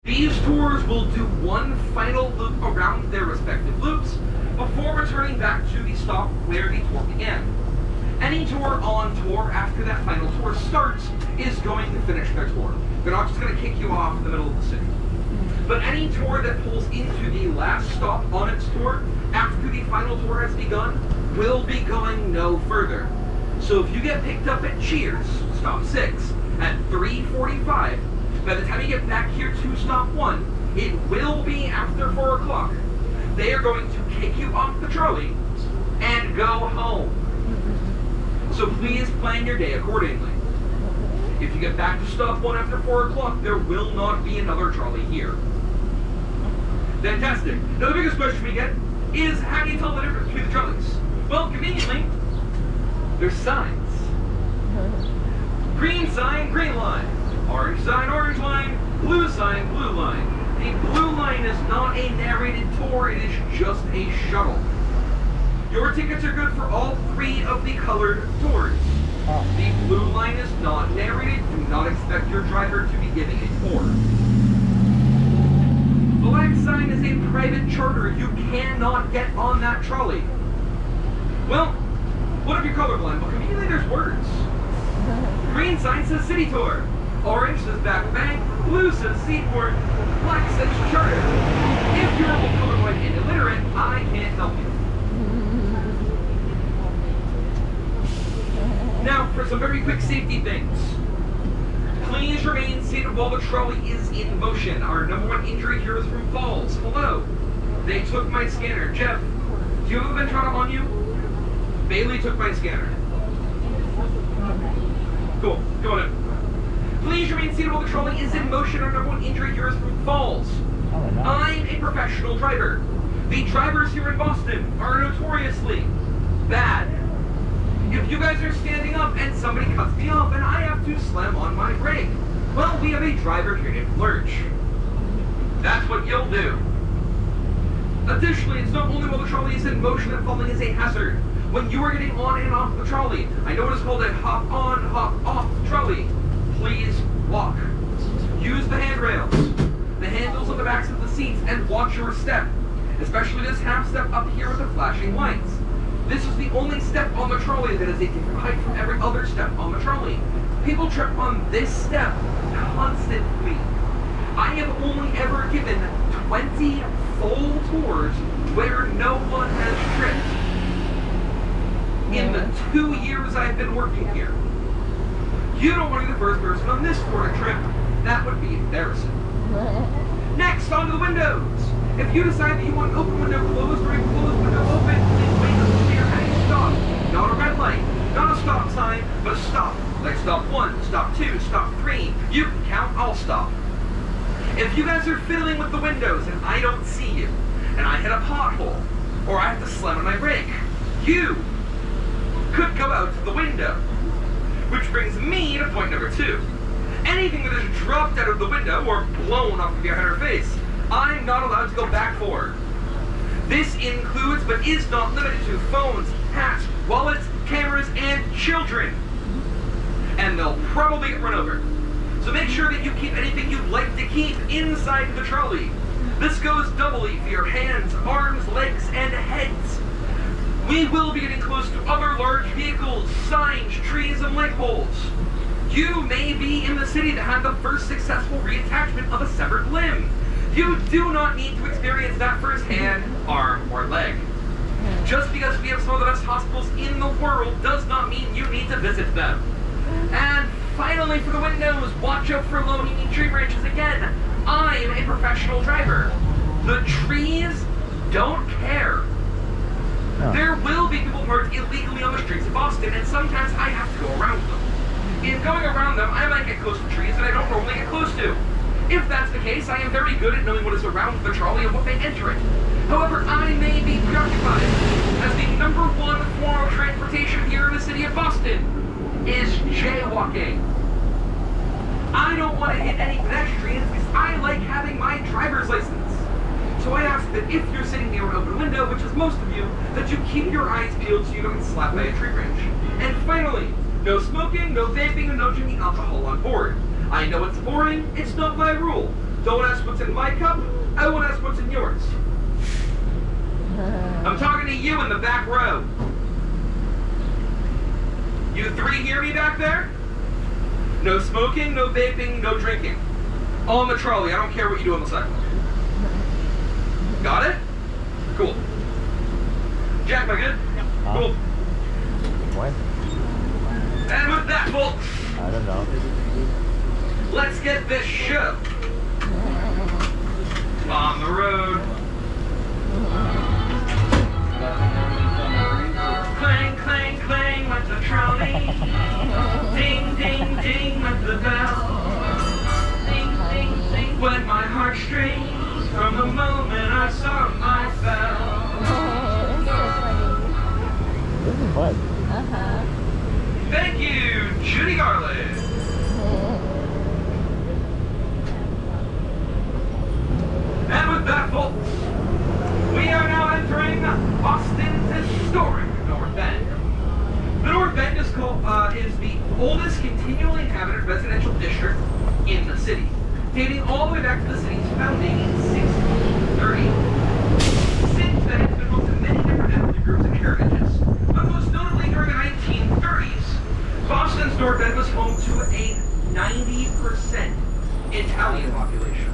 These tours will do one final loop around their respective loops before returning back to the stop where the tour began. Any tour on tour after that final tour starts is going to finish their tour. They're not just going to kick you off in the middle of the city. But any tour that pulls into the last stop on its tour after the final tour has begun will be going no further. So if you get picked up at Cheers, stop 6, at 3:45, by the time you get back here to stop 1, it will be after 4 o'clock. They are going to kick you off the trolley and go home. So please plan your day accordingly. If you get back to stop 1 after 4 o'clock, there will not be another trolley here. Fantastic. Now the biggest question we get is, how do you tell the difference between the trolleys? Well, conveniently, there's signs. Green sign, green line. Orange sign, orange line. Blue sign, blue line. The blue line is not a narrated tour, it is just a shuttle. Your tickets are good for all 3 of the colored tours. The blue line is not narrated. Do not expect your driver to be giving a tour. Black sign is a private charter. You cannot get on that trolley. Well, what if you're colorblind? Well, conveniently there's words. Green sign says city tour. Orange says back bank. Blue says seaport. Black says charter. If you're colorblind and illiterate, I can't help you. Now, for some very quick safety things. Please remain seated while the trolley is in motion. Our #1 injury here is from falls. Hello. They took my scanner. Jeff, do you have a Ventrata on you? Bailey took my scanner. Cool. Go on in. Please remain seated while the trolley is in motion. Our #1 injury here is from falls. I'm a professional driver. The drivers here in Boston are notoriously bad. If you guys are standing up and somebody cuts me off and I have to slam on my brake, well, we have a driver here named Lurch. That's what you'll do. Additionally, it's not only while the trolley is in motion that falling is a hazard. When you are getting on and off the trolley, I know it is called a hop on, hop off trolley. Please walk. Use the handrails, the handles on the backs of the seats, and watch your step. Especially this half step up here with the flashing lights. This is the only step on the trolley that is a different height from every other step on the trolley. People trip on this step constantly. I have only ever given 20 full tours where no one has tripped in the 2 years I've been working here. You don't want to be the first person on this tour to trip. That would be embarrassing. Next, onto the windows. If you decide that you want open window closed or a closed window open, please wait until you're at a stop. Not a red light, not a stop sign, but a stop. Like stop 1, stop 2, stop 3. You can count, I'll stop. If you guys are fiddling with the windows and I don't see you, and I hit a pothole, or I have to slam on my brake, you could go out the window. Which brings me to point number 2. Anything that is dropped out of the window or blown off of your head or face, I'm not allowed to go back for. This includes, but is not limited to, phones, hats, wallets, cameras, and children. And they'll probably get run over. So make sure that you keep anything you'd like to keep inside the trolley. This goes doubly for your hands, arms, legs, and heads. We will be getting close to other large vehicles, signs, trees, and light poles. You may be in the city that had the first successful reattachment of a severed limb. You do not need to experience that firsthand, arm or leg. Just because we have some of the best hospitals in the world does not mean you need to visit them. And finally, for the windows, watch out for low-hanging tree branches again. I'm a professional driver. The trees don't care. There will be people parked illegally on the streets of Boston, and sometimes I have to go around them. In going around them, I might get close to trees that I don't normally get close to. If that's the case, I am very good at knowing what is around the trolley and what may enter it. However, I may be preoccupied, as the #1 form of transportation here in the city of Boston is jaywalking. I don't want to hit any pedestrians because I like having my driver's license. So I ask that if you're sitting near an open window, which is most of you, that you keep your eyes peeled so you don't get slapped by a tree branch. And finally, no smoking, no vaping, and no drinking alcohol on board. I know it's boring, it's not my rule, Don't ask what's in my cup. I won't ask what's in yours. I'm talking to you in the back row. You three hear me back there? No smoking, no vaping, no drinking. On the trolley. I don't care what you do on the sidewalk. Got it? Cool. Jack, am I good? Cool. What? And with that, folks, I don't know. let's get this show on the road. Clang, clang, clang with the trolley. Ding, ding, ding with the bell. Ding, ding, ding with my heartstrings from the moment I saw my bell. This is fun. Thank you, Judy Garland. And with that, folks, we are now entering Boston's historic North End. The North End is the oldest continually inhabited residential district in the city, dating all the way back to the city's founding in 1630. Since then, it's been home to many different ethnic groups and heritages, but most notably during the 1930s, Boston's North End was home to a 90% Italian population.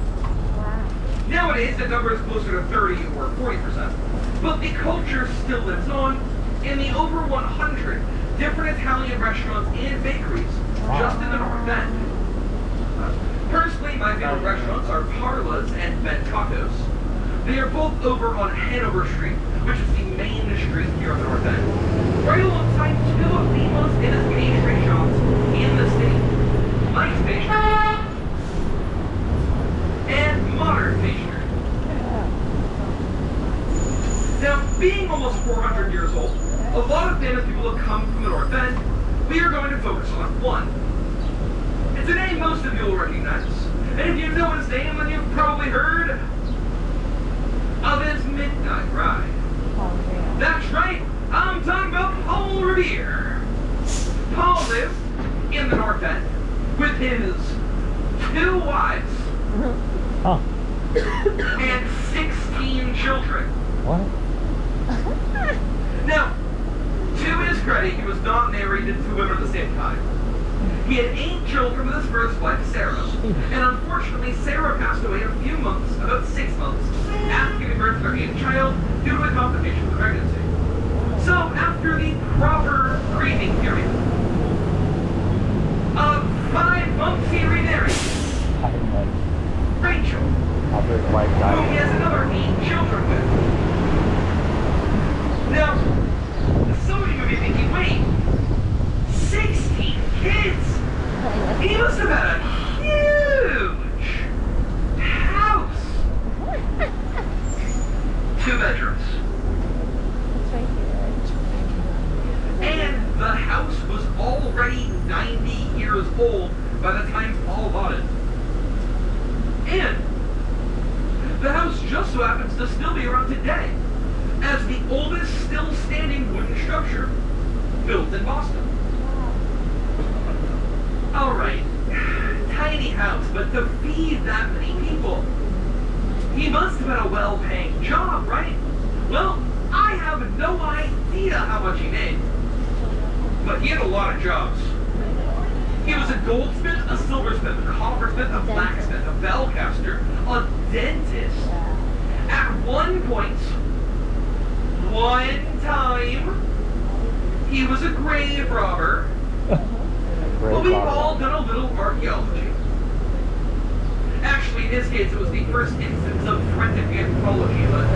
Nowadays, that number is closer to 30 or 40%, but the culture still lives on in the over 100 different Italian restaurants and bakeries just in the North End. Personally, my favorite restaurants are Parla's and Ben Tacos. They are both over on Hanover Street, which is the main street here on the North End, right alongside two of the most famous pastry shops in the city, Mike's Pastry and Modern Pastry. Now, being almost 400 years old, a lot of famous people have come from the North End. We are going to focus on one. It's a name most of you will recognize. And if you know his name, then you've probably heard of his midnight ride. That's right, I'm talking about Paul Revere. Paul lived in the North End with his 2 wives and 16 children. What? Now, to his credit, he was not married to 2 women at the same time. He had 8 children with his first wife, Sarah. And unfortunately, Sarah passed away a few months, about 6 months, after giving birth to their 8th child due to a complication of the pregnancy. So, after the proper grieving period of 5 months, he remarried Rachel, After his wife whom he died. has another 8 children with. Now, some of you may be thinking, wait, 16 kids? He must have had a huge house. 2 bedrooms. And the house was already 90 years old by the time Paul bought it. And the house just so happens to still be around today as the oldest still standing wooden structure built in Boston. Alright, tiny house, but to feed that many people, he must have had a well-paying job, right? Well, I have no idea how much he made, but he had a lot of jobs. He was a goldsmith, a silversmith, a coppersmith, a blacksmith, a bellcaster, a dentist. At one time, he was a grave robber. But we've all done a little archaeology. Actually, in his case, it was the first instance of forensic anthropology, but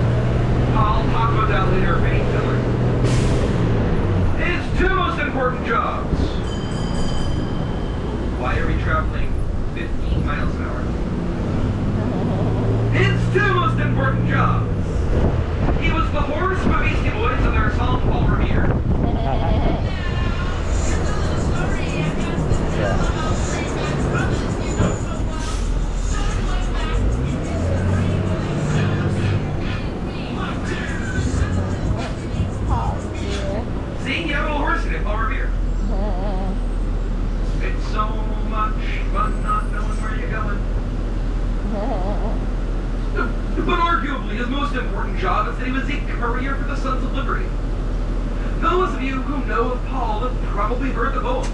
I'll talk about that later if any filler. His 2 most important jobs. Why are we traveling 15 miles an hour? His 2 most important jobs. He was the horse for Beastie Boys and their song Paul Revere. See, you have a little horse in it, Paul Revere. It's so much fun not knowing where you're going. But arguably, his most important job is that he was a courier for the Sons of Liberty. Those of you who know of Paul have probably heard the poem.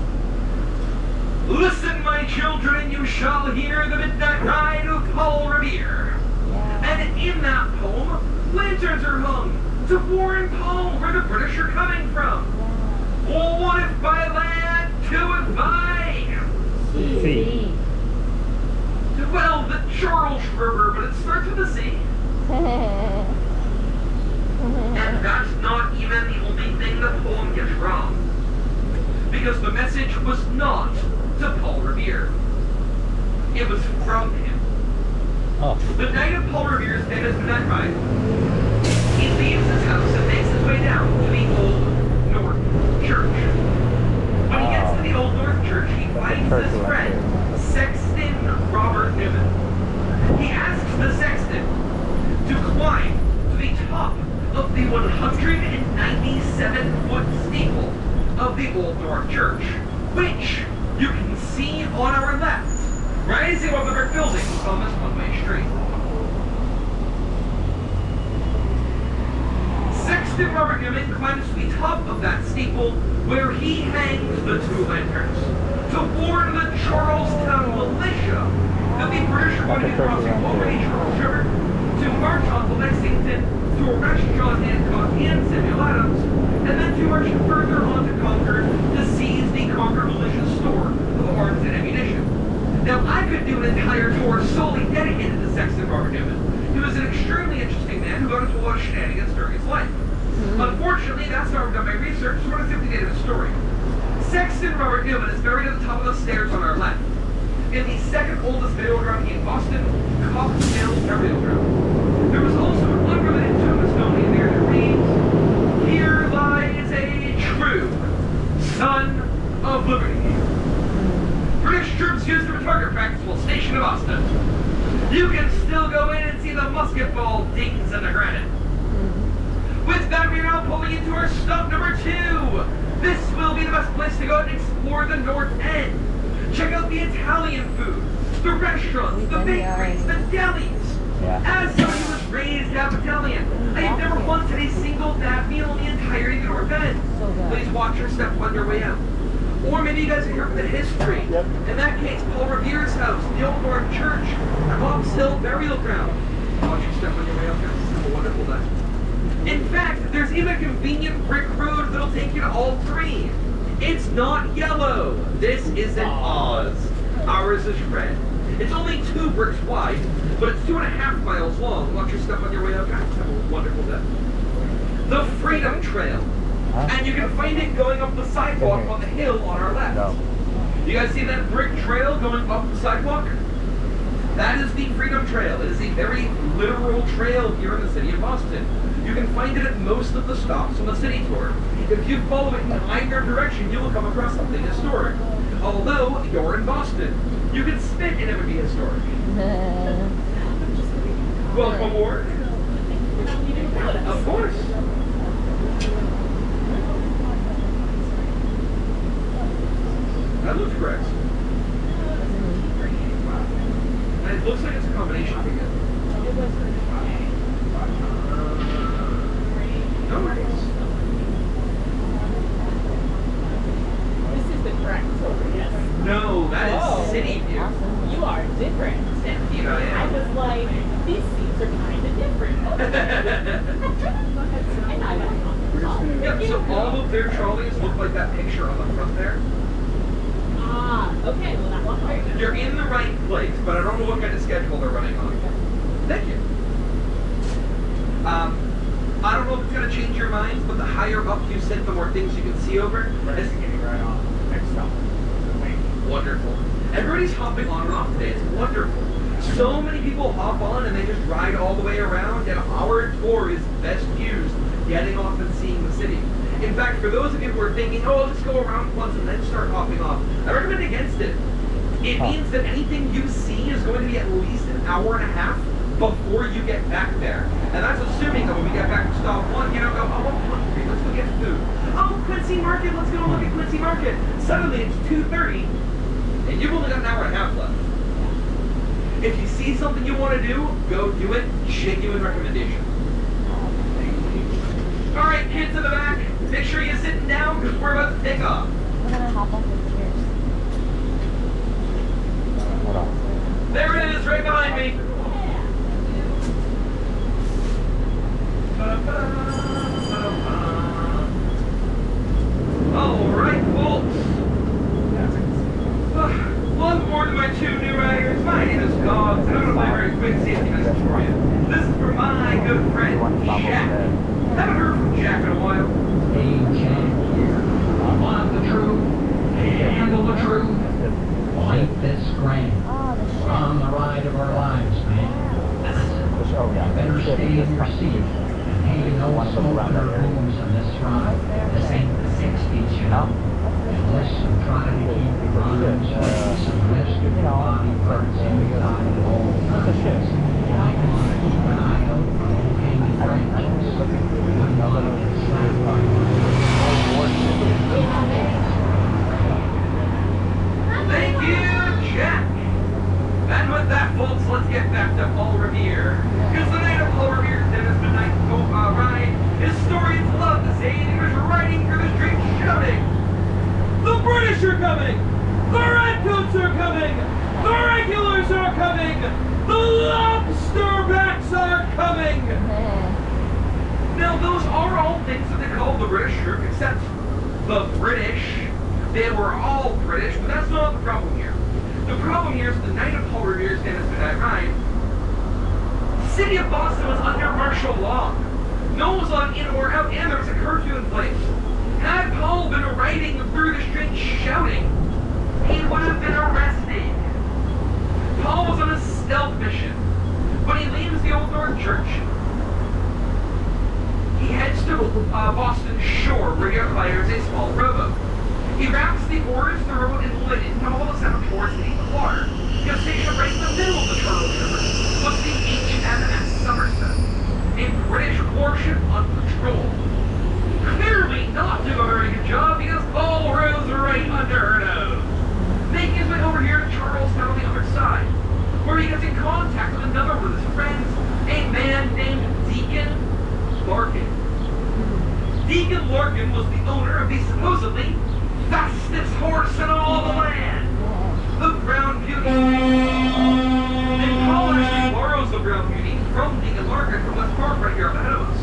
Listen, my children, and you shall hear the midnight ride of Paul Revere. And in that poem, lanterns are hung to warn Paul where the British are coming from. Oh, what if by land, two if by sea. Well, the Charles River, but it starts with a C. And that's not even the only thing the poem gets wrong. Because the message was not to Paul Revere. It was from him. Oh. The night of Paul Revere's famous midnight ride, he leaves his house and makes his way down to the Old North Church. When he gets to the Old North Church, he finds his friend, Sexton Robert Newman. He asks the sexton to climb to the top of the 197-foot steeple of the Old North Church, which you can see on our left, rising above the brick buildings on this one-way street. Sexton Robert Newman climbs to the top of that steeple where he hangs the two lanterns to warn the Charlestown militia that the British are going to be crossing over the Charles River to march on to Lexington to arrest John Hancock and Samuel Adams, and then to march further on to Concord to seize the Concord militia's store of arms and ammunition. Now, I could do an entire tour solely dedicated to Sexton Robert Newman. He was an extremely interesting man who got into a lot of shenanigans during his life. Unfortunately, that's not what I've done my research, so I'm going to simply get his story. Sexton Robert Newman is buried at the top of the stairs on our left, in the second oldest burial ground in Boston, Copp's Hill Burial Ground. There was also an unrelated tombstone in there that reads, "Here lies a true son of liberty." British troops used for target practice while stationed in Boston. You can still go in and see the musket ball dings in the granite. With that, we're now pulling into our stop number 2. This will be the best place to go and explore the North End. Check out the Italian food, the restaurants, the bakeries, the delis. Yeah. As somebody who was raised half Italian, I have never once had a single bad meal in the entirety of the North End. Please watch your step on your way out. Or maybe you guys can hear from the history. Yep. In that case, Paul Revere's house, the Old North Church, Copp's Hill Burial Ground. Watch your step on your way out, guys. Have a wonderful day. In fact, there's even a convenient brick road that'll take you to all three. It's not yellow. This isn't Oz. Ours is red. It's only 2 bricks wide, but it's 2.5 miles long. Watch your step on your way out, guys. Have a wonderful day. The Freedom Trail. And you can find it going up the sidewalk on the hill on our left. No. You guys see that brick trail going up the sidewalk? That is the Freedom Trail. It is a very literal trail here in the city of Boston. You can find it at most of the stops on the city tour. If you follow it in either direction, you will come across something historic. Although you're in Boston, you can spit and it would be historic. Welcome aboard. Of course. That looks correct. And it looks like it's a combination again. No worries. This is the correct tour, yes. No, that is Oh. City View. You are different. Indeed I I am. was like, these seats are kind of different. And I went on the top. Yep, so all of their trolleys look like that picture on the front there. Ah, okay, well that one right. You're in the right place, but I don't know what kind of schedule they're running on. Thank you. I don't know if it's going to change your minds, but the higher up you sit, the more things you can see over. It's getting right on. Next stop. wonderful. Everybody's hopping on and off today. It's wonderful. So many people hop on and they just ride all the way around, and our tour is best used getting off and seeing the city. In fact, for those of you who are thinking, oh, I'll just go around once and then start hopping off, I recommend against it. It means that anything you see is going to be at least an hour and a half before you get back there. And that's assuming that when we get back to stop 1, you don't go, oh, I'm hungry, let's go get food. Oh, Quincy Market, let's go look at Quincy Market. Suddenly it's 2:30, and you've only got an hour and a half left. If you see something you want to do, go do it. Genuine recommendation. Alright, kids in the back, make sure you're sitting down because we're about to take off. We're gonna hop off the chairs. Hold on. There it is, right behind me. Alright, folks. Welcome aboard to my two new riders. My name is Gogs, and I'm going to play a very quick safety message for you. This is for my good friend, Jack. Haven't heard from Jack in a while. Hey, Jack here. Want the truth? Handle the truth? Fight this grand. Oh, the shit. We're on the ride of our lives, man. Oh, yeah. You better stay in your seat. And hey, no smoking or booze on this ride. This ain't the 60s, you know? And listen, try to keep your arms raised and lift your body parts inside at all times. You might want to keep an eye out for low-hanging branches. One not get slapped by Thank you, Jack. And with that, folks, let's get back to Paul Revere. Because the night of Paul Revere's Dennis Midnight ride, his stories love to say he was riding through the streets shouting, "The British are coming! The Redcoats are coming! The Regulars are coming! The Lobsterbacks are coming!" Now, those are all things that they call the British troop, except the British. They were all British, but that's not the problem here. The problem here is the night of Paul Revere's Dennis Midnight ride, the city of Boston was under martial law. No one was allowed in or out, and there was a curfew in place. Had Paul been riding through the streets shouting, he would have been arrested. Paul was on a stealth mission. When he leaves the Old North Church, he heads to Boston shore where he acquires a small rowboat. He wraps the oars, the rowboat, and lit into all the center ports beneath the water. He was stationed right in the middle of the Charles River was the HMS Somerset, a British warship on patrol. Clearly not doing a very good job because Paul rows right under her nose. Making his way over here to Charlestown on the other side, where he gets in contact with another of his friends, a man named Deacon Larkin. Deacon Larkin was the owner of the supposedly fastest horse in all the land, the Brown Beauty. And Paul actually borrows the Brown Beauty from Deacon Larkin from West Park right here ahead of us.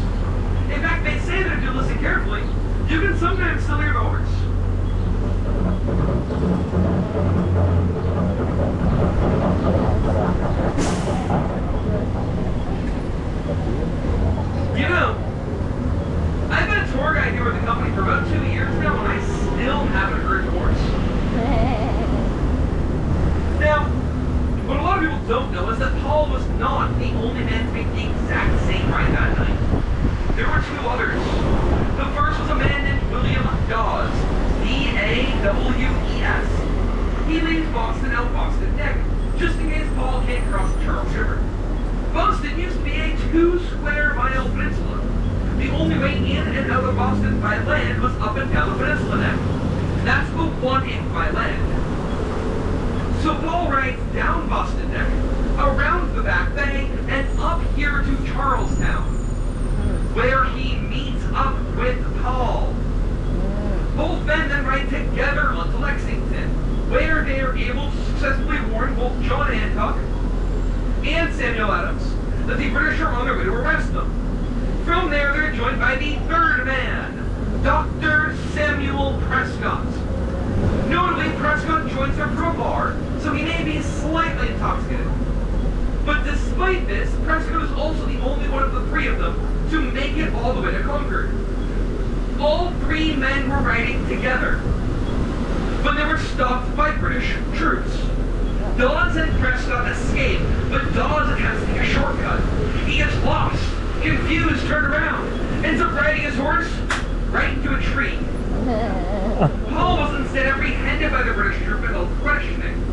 In fact, they say that if you listen carefully, you can sometimes still hear the horse. You know, I've been a tour guide here with the company for about 2 years now, and I still haven't heard the horse. Now, what a lot of people don't know is that Paul was not the only man to make the exact same ride that night. There were two others. The first was a man named William Dawes, D-A-W-E-S. He leaves Boston out Boston Neck, just in case Paul can't cross the Charles River. Boston used to be a 2-square-mile peninsula. The only way in and out of Boston by land was up and down the peninsula neck. That's the 1/8 by land. So Paul rides down Boston Neck, around the Back Bay, and up here to Charlestown, where he meets up with Paul. Both men then ride together onto Lexington, where they are able to successfully warn both John Hancock and Samuel Adams that the British are on their way to arrest them. From there, they're joined by the third man, Dr. Samuel Prescott. Notably, Prescott joins them from a bar, so he may be slightly intoxicated. But despite this, Prescott is also the only one of the three of them to make it all the way to Concord. All three men were riding together when they were stopped by British troops. Dawes and Prescott escape, but Dawes attempts to take a shortcut. He gets lost, confused, turned around, ends up riding his horse right into a tree. Paul was instead apprehended by the British troop and held for questioning,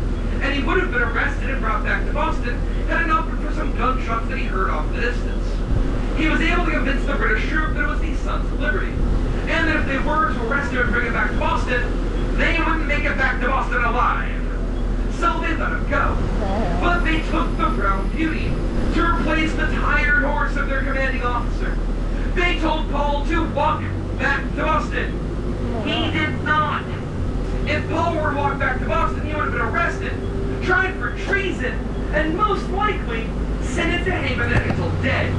and he would have been arrested and brought back to Boston had it not been for some gunshots that he heard off in the distance. He was able to convince the British troop that it was the Sons of Liberty, and that if they were to arrest him and bring him back to Boston, they wouldn't make it back to Boston alive. so they let him go. But they took the Brown Beauty to replace the tired horse of their commanding officer. They told Paul to walk back to Boston. He did not. If Paul were to walk back to Boston, he would have been arrested, tried for treason, and most likely sentenced to Haven until dead.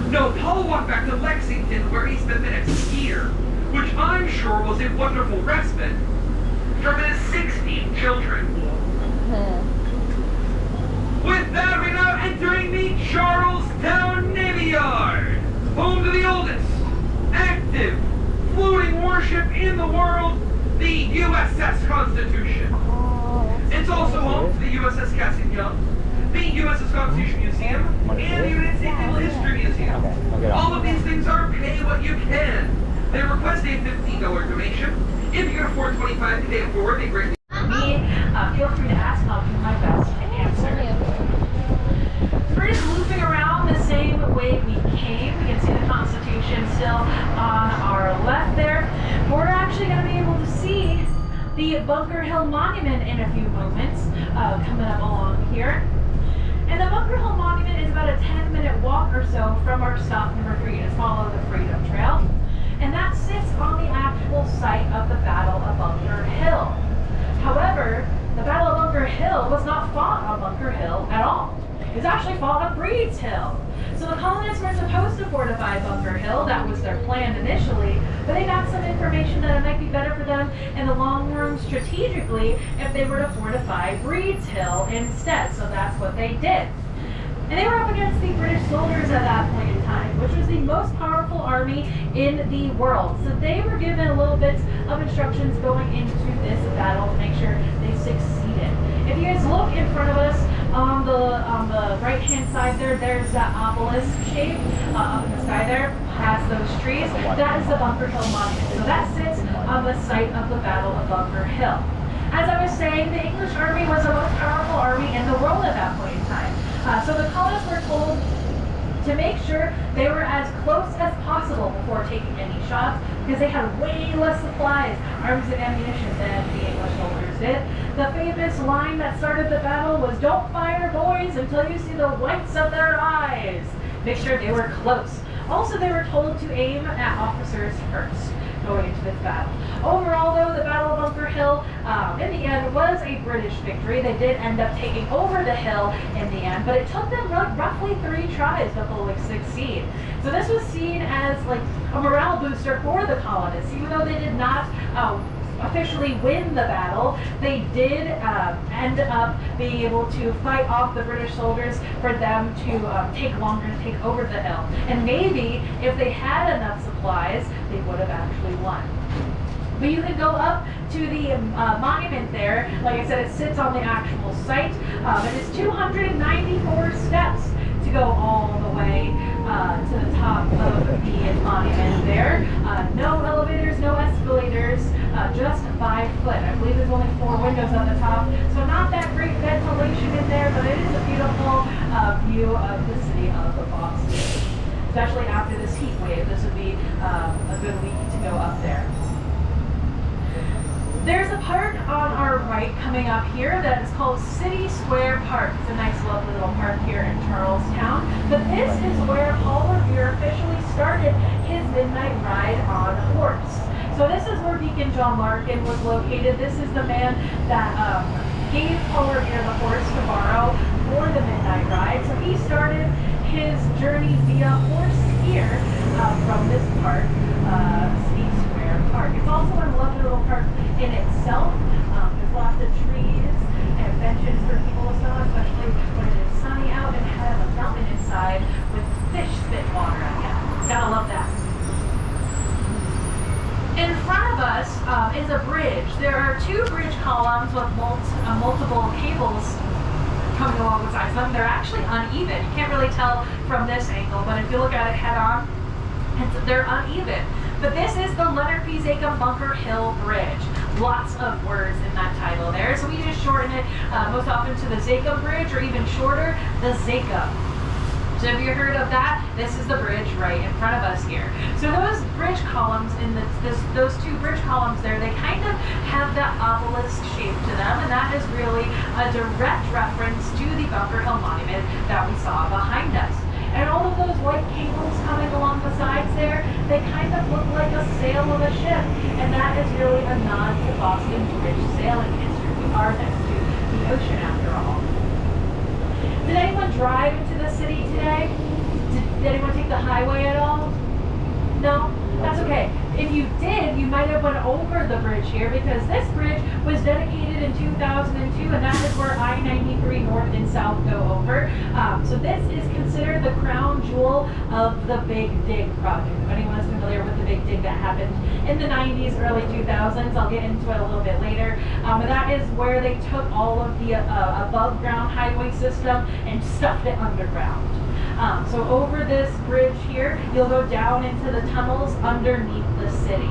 No, Paul walked back to Lexington, where he spent the next year, which I'm sure was a wonderful respite from his 16 children. With that, we're now entering the Charlestown Navy Yard, home to the oldest active floating warship in the world, the USS Constitution. It's also home to the USS Cassin Young, the USS Constitution Museum, and the United States Naval History Museum. All of these things are pay what you can. They request a $15 donation. If you can afford $25 to pay it forward, they greatly Feel free to ask and I'll do my best to answer. We're just looping around the same way we came. We can see the Constitution still on our left there. We're actually going to be able to see the Bunker Hill Monument in a few moments coming up along here. And the Bunker Hill Monument is about a 10-minute walk or so from our stop number 3 to follow the Freedom Trail. And that sits on the actual site of the Battle of Bunker Hill. However, the Battle of Bunker Hill was not fought on Bunker Hill at all. It was actually fought on Breed's Hill. So the colonists were supposed to fortify Bunker Hill. That was their plan initially. But they got some information that it might be better for them in the long run strategically if they were to fortify Breed's Hill instead. So that's what they did. And they were up against the British soldiers at that point in time, which was the most powerful army in the world. So they were given a little bit of instructions going into this battle to make sure they succeeded. If you guys look in front of us on the right-hand side there, there's that obelisk shape up in the sky there, past those trees. That is the Bunker Hill Monument. So that sits on the site of the Battle of Bunker Hill. As I was saying, the English army was the most powerful army in the world at that point in time. So the colonists were told to make sure they were as close as possible before taking any shots because they had way less supplies, arms and ammunition than the English soldiers did. The famous line that started the battle was, "Don't fire, boys, until you see the whites of their eyes." Make sure they were close. Also, they were told to aim at officers first going into this battle. Overall, though, the Battle of Bunker Hill, in the end, was a British victory. They did end up taking over the hill in the end, but it took them roughly 3 tries to fully succeed. So this was seen as like a morale booster for the colonists. Even though they did not officially win the battle, they did end up being able to fight off the British soldiers for them to take longer to take over the hill. And maybe if they had enough supplies, they would have actually won. But you can go up to the monument there. Like I said, it sits on the actual site. It is 294 steps to go all the way to the top of the monument there. No elevators, no escalators, just by foot. I believe there's only 4 windows on the top, so not that great ventilation in there, but it is a beautiful view of the city of Boston. Especially after this heat wave, this would be a good week to go up there. There's a park on our right coming up here that is called City Square Park. It's a nice, lovely little park here in Charlestown. But this is where Paul Revere officially started his midnight ride on a horse. So this is where Deacon John Larkin was located. This is the man that gave Paul Revere the horse to borrow for the midnight ride. So he started his journey via horse here from this park, City Square Park. It's also a lovely little park in itself. There's lots of trees and benches for people to sit on, especially when it is sunny out, and has a fountain inside with fish spit water on it. Gotta love that. In front of us is a bridge. There are 2 bridge columns with multiple cables coming along the sides of them. They're actually uneven. You can't really tell from this angle, but if you look at it head on, they're uneven. But this is the Leonard P. Zachem Bunker Hill Bridge. Lots of words in that title there. So we just shorten it most often to the Zachem Bridge, or even shorter, the Zachem. So if you heard of that, this is the bridge right in front of us here. So those bridge columns those two bridge columns there, they kind of have that obelisk shape to them, and that is really a direct reference to the Bunker Hill Monument that we saw behind us. And all of those white cables coming along the sides there, they kind of look like a sail of a ship, and that is really a nod to Boston Bridge sailing history. We are next to the ocean after all. Did anyone drive into the city today? Did anyone take the highway at all? No? That's okay. If you did, you might have went over the bridge here, because this bridge was dedicated in 2002, and that is where I-93 North and South go over. So this is considered the crown jewel of the Big Dig project. If anyone is familiar with the Big Dig that happened in the 90s, early 2000s, I'll get into it a little bit later. But that is where they took all of the above ground highway system and stuffed it underground. So over this bridge here, you'll go down into the tunnels underneath the city.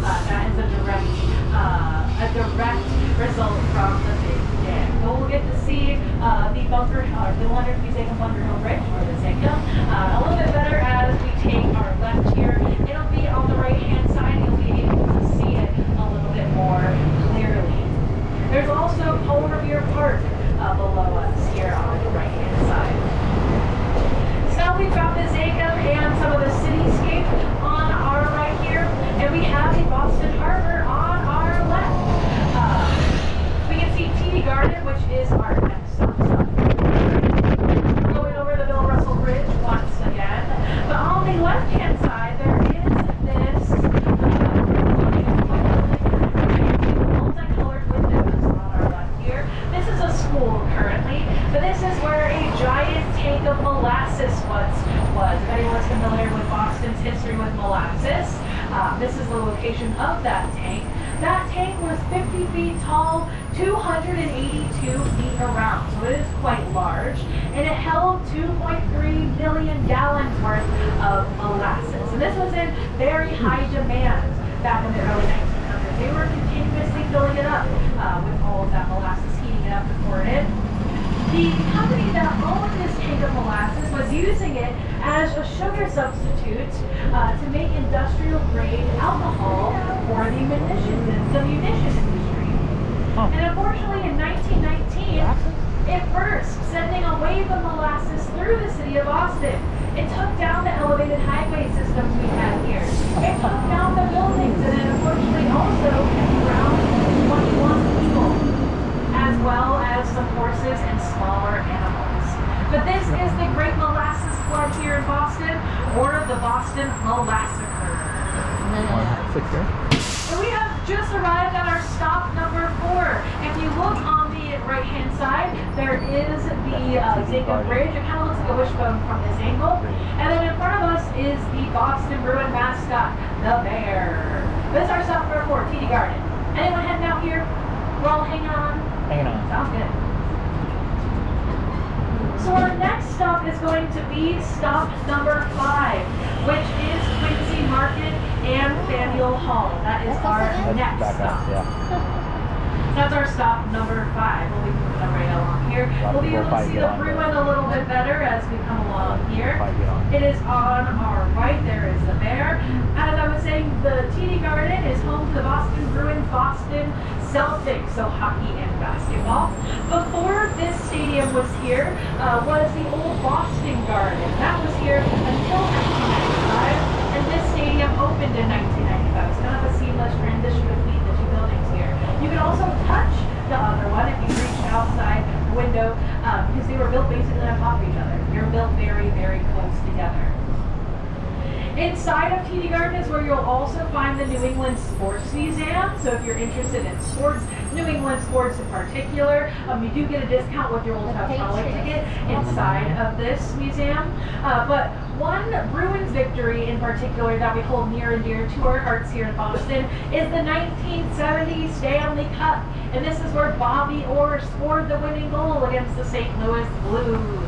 That is a direct result from the Big Dig. So we'll get to see the London Museum of Bunker Hill Bridge, or the Museum, a little bit better as we take our left here. It'll be on the right-hand side. You'll be able to see it a little bit more clearly. There's also Polar Bear Park below us here on the right-hand side. So we've got the Zakum and some of the cityscape on our right here, and we have the Boston Harbor on our left. We can see TD Garden, which is our next stop. Going over the Bill Russell Bridge once again. But on the left-hand side, there is this multicolored windows on our left here. This is a school currently, but this is where a giant tank of molasses once was. If anyone's familiar with Boston's history with molasses, this is the location of that tank. That tank was 50 feet tall, 282 feet around, so it is quite large, and it held 2.3 million gallons worth of molasses. And this was in very high demand back in the early 1900s. They were continuously filling it up with all of that molasses, heating it up to pour it in. The company that owned this tank of molasses was using it as a sugar substitute to make industrial grade alcohol for the munitions industry. And unfortunately in 1919, it burst, sending a wave of molasses through the city of Boston. It took down the elevated highway systems we had here. It took down the buildings, and it unfortunately also drowned 21 people, as well as some horses and smaller animals. But this is the Great Molasses Flood here in Boston, or the Boston Molassacre. So we have just arrived at our stop number 4. If you look on the right-hand side, there is the Zakum Bridge. It kind of looks like a wishbone from this angle. And then in front of us is the Boston Bruin mascot, the bear. This is our stop number 4, TD Garden. Anyone heading out here? We're all hanging on? Hanging on. Sounds good. So our next stop is going to be stop number 5, which is Quincy Market and Faneuil Hall. That is our next stop. That's our stop number 5. We'll be moving right along here. We'll be able to see the Bruin a little bit better as we come along here. It is on our right. There is the bear. As I was saying, the TD Garden is home to the Boston Bruins, Boston Celtics, so hockey and basketball. Before this stadium was here, was the old Boston Garden. That was here until 1995, and this stadium opened in 1995. It's kind of a seamless transition between the two buildings here. You can also touch the other one if you reach outside the window, because they were built basically on top of each other. They're built very, very close together. Inside of TD Garden is where you'll also find the New England Sports Museum. So if you're interested in sports, New England sports in particular, you do get a discount with your old Town Trolley ticket inside of this museum. But one Bruins victory in particular that we hold near and dear to our hearts here in Boston is the 1970 Stanley Cup. And this is where Bobby Orr scored the winning goal against the St. Louis Blues.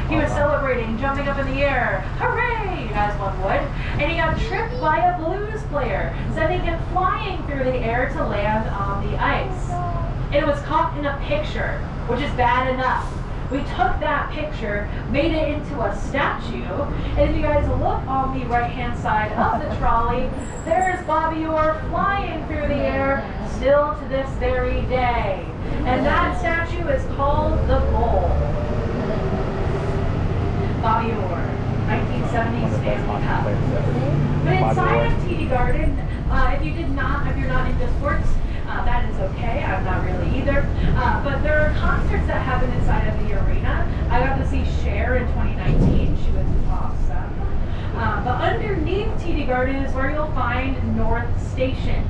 He was celebrating, jumping up in the air. Hooray! As one would. And he got tripped by a Blues player, sending him flying through the air to land on the ice. And it was caught in a picture, which is bad enough. We took that picture, made it into a statue, and if you guys look on the right-hand side of the trolley, there's Bobby Orr flying through the air, still to this very day. And that statue is called the Bull. Bobby Orr, 1970 Stanley Cup. But inside of TD Garden, if you're not into sports, that is okay. I'm not really either. But there are concerts that happen inside of the arena. I got to see Cher in 2019. She was awesome. But underneath TD Garden is where you'll find North Station.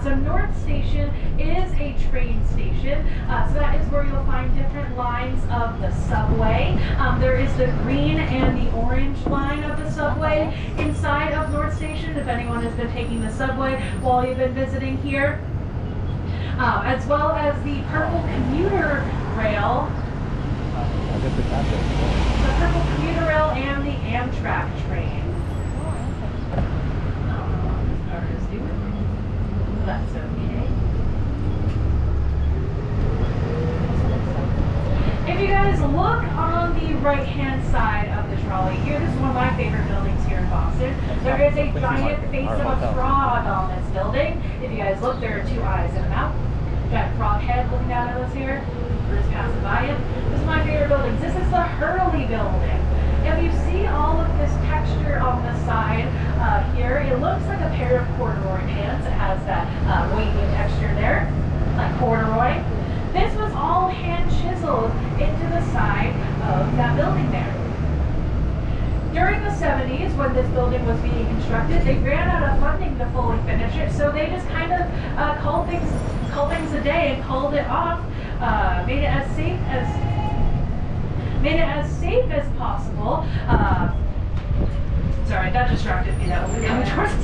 So North Station is a train station. So that is where you'll find different lines of the subway. There is the green and the orange line of the subway inside of North Station, if anyone has been taking the subway while you've been visiting here. As well as the purple commuter rail. The purple commuter rail and the Amtrak train. I don't know what this car is doing. That's okay. If you guys look on the right-hand side of the trolley here, this is one of my favorite buildings here in Boston. There is a giant face of a frog on this building. If you guys look, there are two eyes and a mouth. Got frog head looking down at us here. We're just passing by it. This is my favorite building. This is the Hurley building. If you see all of this texture on the side here, it looks like a pair of corduroy pants. It has that wavy texture there, like corduroy. This was all hand chiseled into the side of that building there. During the 70s, when this building was being constructed, they ran out of funding to fully finish it, so they just kind of called things a day and called it off. Made it as safe as possible. Sorry, that distracted me. That was coming towards us.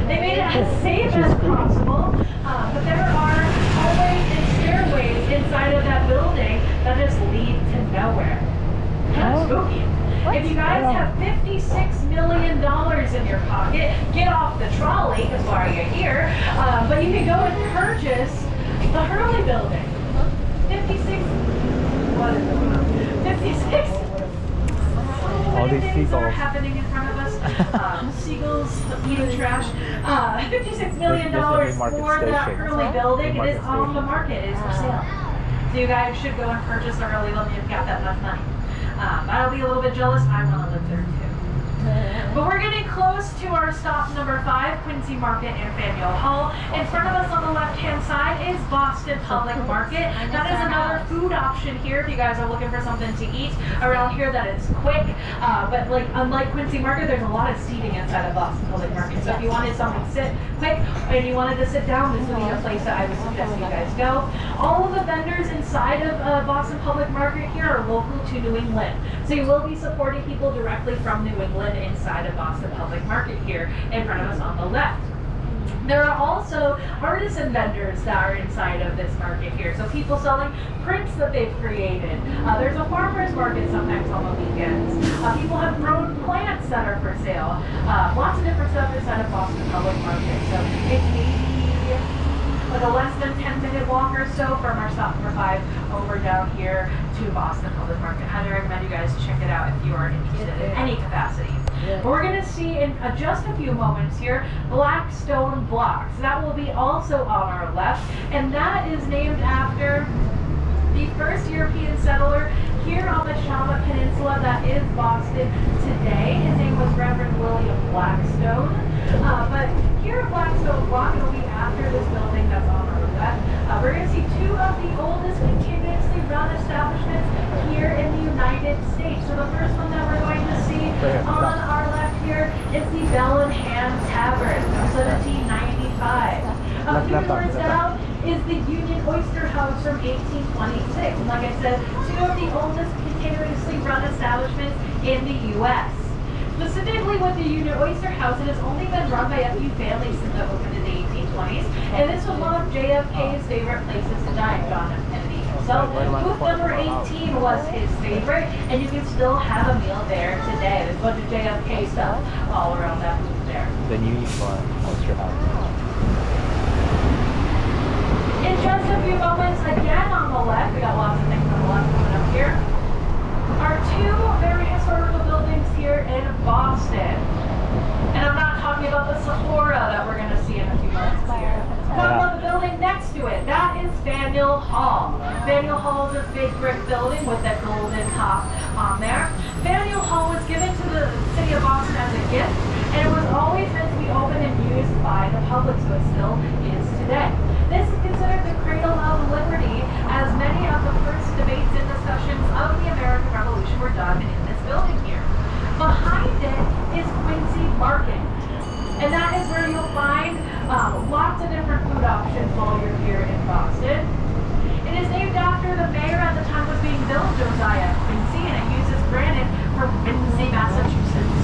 They made it as safe as possible, but there are hallways and stairways inside of that building that just lead to nowhere. Kind of spooky. If you guys have $56 million in your pocket, get off the trolley, because why are you here? But you can go and purchase the Hurley building. 56. What is going on? 56. All these things seagulls are happening in front of us. Seagulls eating trash. $56 million for that Hurley building. It is on the market. It is for sale. So you guys should go and purchase the Hurley building if you've got that much money. I'll be a little bit jealous. I want to live there too. But we're getting close to our stop number 5, Quincy Market and Faneuil Hall. In front of us on the left-hand side is Boston Public Market. That is another food option here if you guys are looking for something to eat around here that is quick. But like unlike Quincy Market, there's a lot of seating inside of Boston Public Market. So if you wanted something to sit quick and you wanted to sit down, this would be a place that I would suggest you guys go. All of the vendors inside of Boston Public Market here are local to New England. So you will be supporting people directly from New England inside of Boston Public Market here in front of us on the left. There are also artisan vendors that are inside of this market here. So people selling prints that they've created. There's a farmer's market sometimes on the weekends. People have grown plants that are for sale. Lots of different stuff inside of Boston Public Market. So it's maybe like a less than 10-minute walk or so from our stop number 5 over down here to Boston Public Market. I highly recommend you guys check it out if you are interested in any capacity. But we're going to see in just a few moments here Blackstone Blocks. That will be also on our left, and that is named after the first European settler here on the Shawmut Peninsula that is Boston today. His name was Reverend William Blackstone. But here at Blackstone Block, it'll be after this building that's on our left. We're going to see 2 of the oldest continuously run establishments here in the United States. So the first one that we're going to see on our left here is the Bell and Hand Tavern from 1795. A few doors down is the Union Oyster House from 1826. And like I said, 2 of the oldest continuously run establishments in the U.S. Specifically with the Union Oyster House, it has only been run by a few families since it opened in the 1820s, and this was one of JFK's favorite places to dine, John F. Kennedy himself. Booth number 18 was his favorite, and you can still have a meal there today. There's a bunch of JFK stuff all around that booth there. The Union Oyster House. In just a few moments, again on the left, we got lots of things on the left coming up here, are two very historical buildings here in Boston. And I'm not talking about the Sephora that we're going to see in a few months here. I'm talking about the building next to it. That is Faneuil Hall. Faneuil Hall is a big brick building with that golden top on there. Faneuil Hall was given to the city of Boston as a gift, and it was always meant to be open and used by the public, so it still is today. This is considered the cradle of liberty, as many of the first debates and discussions of the American Revolution were done in this building here. Behind it is Quincy Market, and that is where you'll find lots of different food options while you're here in Boston. It is named after the mayor at the time was being built, Josiah Quincy, and it uses granite from Quincy, Massachusetts.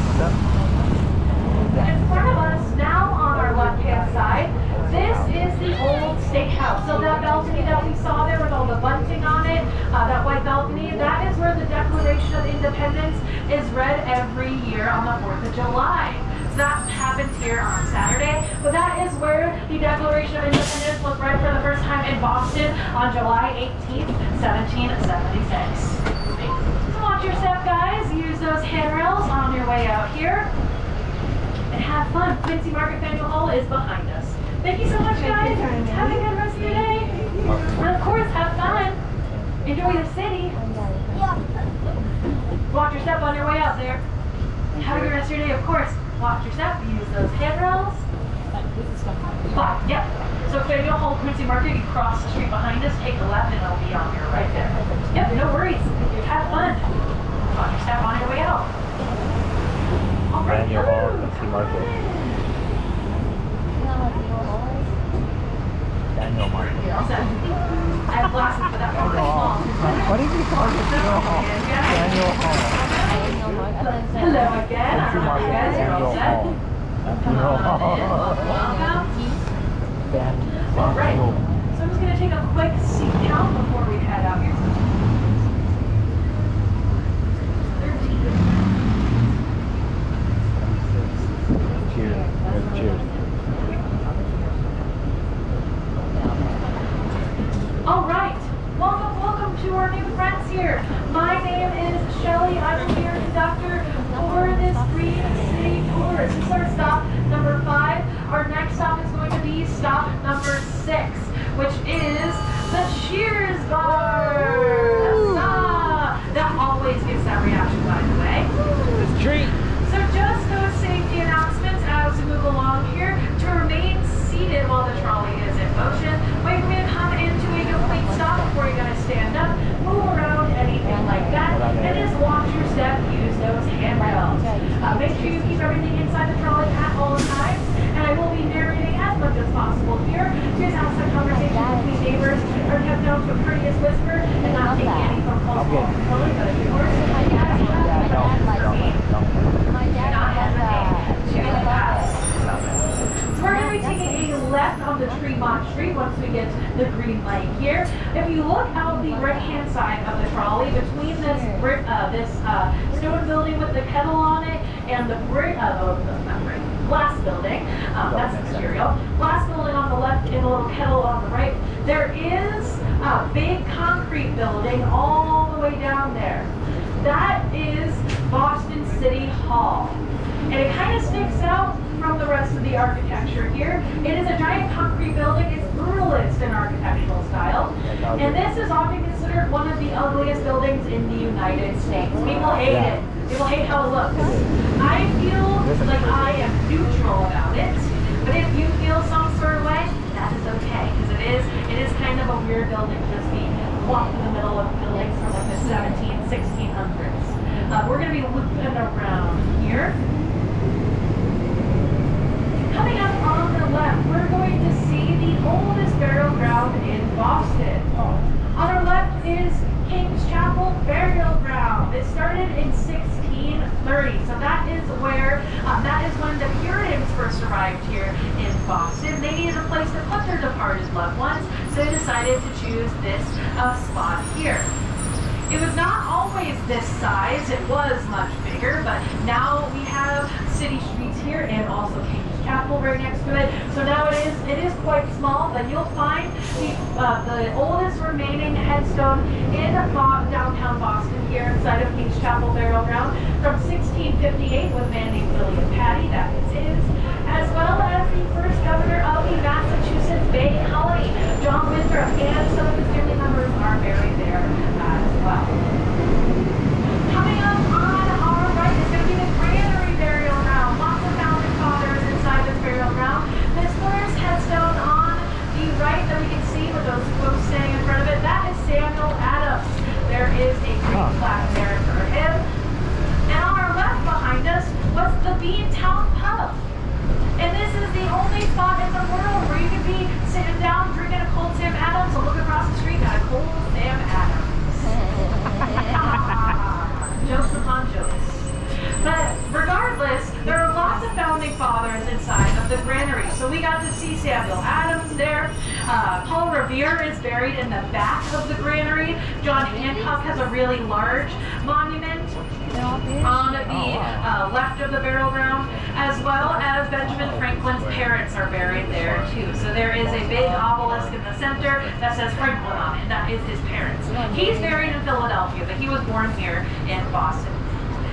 In front of us, now on our left-hand side, this is the old steakhouse. So that balcony that we saw there with all the bunting on it, that white balcony, that is where the Declaration of Independence is read every year on the 4th of July. So that happens here on Saturday, but that is where the Declaration of Independence was read for the first time in Boston on July 18th, 1776. So watch your step, guys. Use those handrails on your way out here. And have fun. Quincy Market Faneuil Hall is behind us. Thank you so much, guys. Have a good rest of your day. And of course, have fun. Enjoy the city. Watch your step on your way out there. Have a good rest of your day, of course. Watch your step. Use those handrails. Yep. So Faneuil Hall, Quincy Market, you cross the street behind us, take a left, and it'll be on your right there. Yep, no worries. Have fun. Watch your step on your way out. All right. Faneuil Hall, Quincy Market. Faneuil Market. You're all set. I have glasses, but that one's small. What did you call it? Faneuil Hall. Hello again. I Quincy don't know if you guys are all set. Come on in. Welcome. All right. So I'm just going to take a quick seat count before we head out here. 13. Cheers. Cheers. All right. Welcome to our new friends here. My name is Shelly. I will be your conductor for this Green City tour. This is our stop number 5. Our next stop is going to be stop number 6, which is the Cheers Bar. That always gets that reaction, by the way. It's a treat. So just those safety announcements as we move along here. To remain seated while the trolley is in motion. Wait for me to come into a complete stop before you're going to stand up, move around, anything like that, and just watch your step, use those handrails. Make sure you keep everything inside the trolley at all times, and I will be narrating as much as possible here. Just outside conversation between neighbors are kept down to a courteous whisper and not taking any phone calls while the trolley, but of course, not hesitate to pass. So we're going to be taking a left on the Tremont Street once we get the green light here. If you look out the right-hand side of the trolley, between this stone building with the kettle on it and the glass building, that's exterior. Glass building on the left and a little kettle on the right. There is a big concrete building all the way down there. That is Boston City Hall. And it kind of sticks out from the rest of the architecture here. It is a giant concrete building. It's brutalist in architectural style. And this is often considered one of the ugliest buildings in the United States. People hate it. People hate how it looks. I feel like I am neutral about it. But if you feel some sort of way, that is okay. Because it is kind of a weird building to just be plopped in the middle of buildings from like the 1600s. We're going to be looping around here. Coming up on the left, we're going to see the oldest burial ground in Boston. On our left is King's Chapel Burial Ground. It started in 1630, so that is when the Puritans first arrived here in Boston. They needed a place to put their departed loved ones, so they decided to choose this spot here. It was not always this size, it was much bigger, but now we have city streets here and also King's Chapel. Chapel right next to it. So now it is quite small, but you'll find the oldest remaining headstone in downtown Boston here inside of King's Chapel Burial Ground from 1658 with a man named William Patty, that is his, as well as the first governor of the Massachusetts Bay Colony, John Winthrop, and some of his family members are buried there as well. Coming up on our right is going to be the Granary Burial Ground. Lots of founding fathers inside this burial ground. This first headstone on the right that we can see with those folks standing in front of it, that is Samuel Adams. There is a green plaque there for him. And on our left behind us was the Beantown Pub. And this is the only spot in the world where you can be sitting down drinking a cold Sam Adams and look across the street at a cold Sam Adams. Jokes upon jokes. But regardless, there are lots of founding fathers inside of the granary. So we got to see Samuel Adams there. Paul Revere is buried in the back of the granary. John Hancock has a really large monument on the left of the burial ground, as well as Benjamin Franklin's parents are buried there too. So there is a big obelisk in the center that says Franklin on it, and that is his parents. He's buried in Philadelphia, but he was born here in Boston.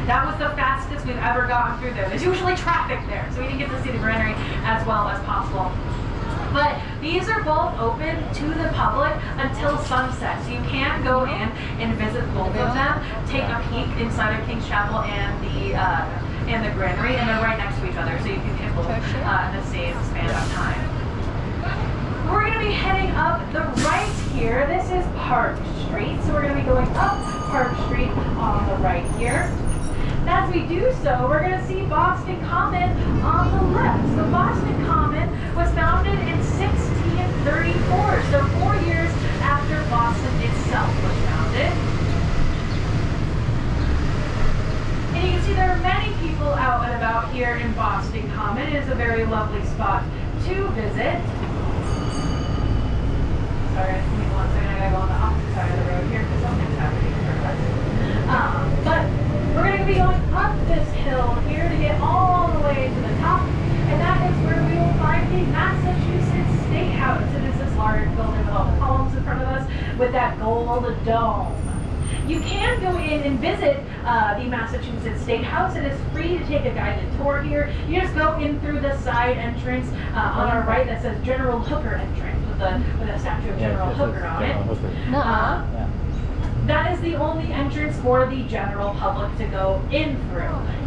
That was the fastest we've ever gotten through there. There's usually traffic there, so we didn't get to see the granary as well as possible. But these are both open to the public until sunset. So you can go in and visit both of them, take a peek inside of King's Chapel and the granary, and they're right next to each other, so you can get both in the same span of time. We're going to be heading up the right here. This is Park Street, so we're going to be going up Park Street on the right here. As we do so, we're going to see Boston Common on the left. So Boston Common was founded in 1634, so 4 years after Boston itself was founded. And you can see there are many people out and about here in Boston Common. It is a very lovely spot to visit. Sorry, give me 1 second. I gotta go on the opposite side of the road here because something's happening for us. But we're going to be going up this hill here to get all the way to the top, and that is where we will find the Massachusetts State House. It is this large building with all the columns in front of us with that gold dome. You can go in and visit the Massachusetts State House. It is free to take a guided tour here. You just go in through the side entrance on our right that says General Hooker entrance with a statue of General Hooker on it. That is the only entrance for the general public to go in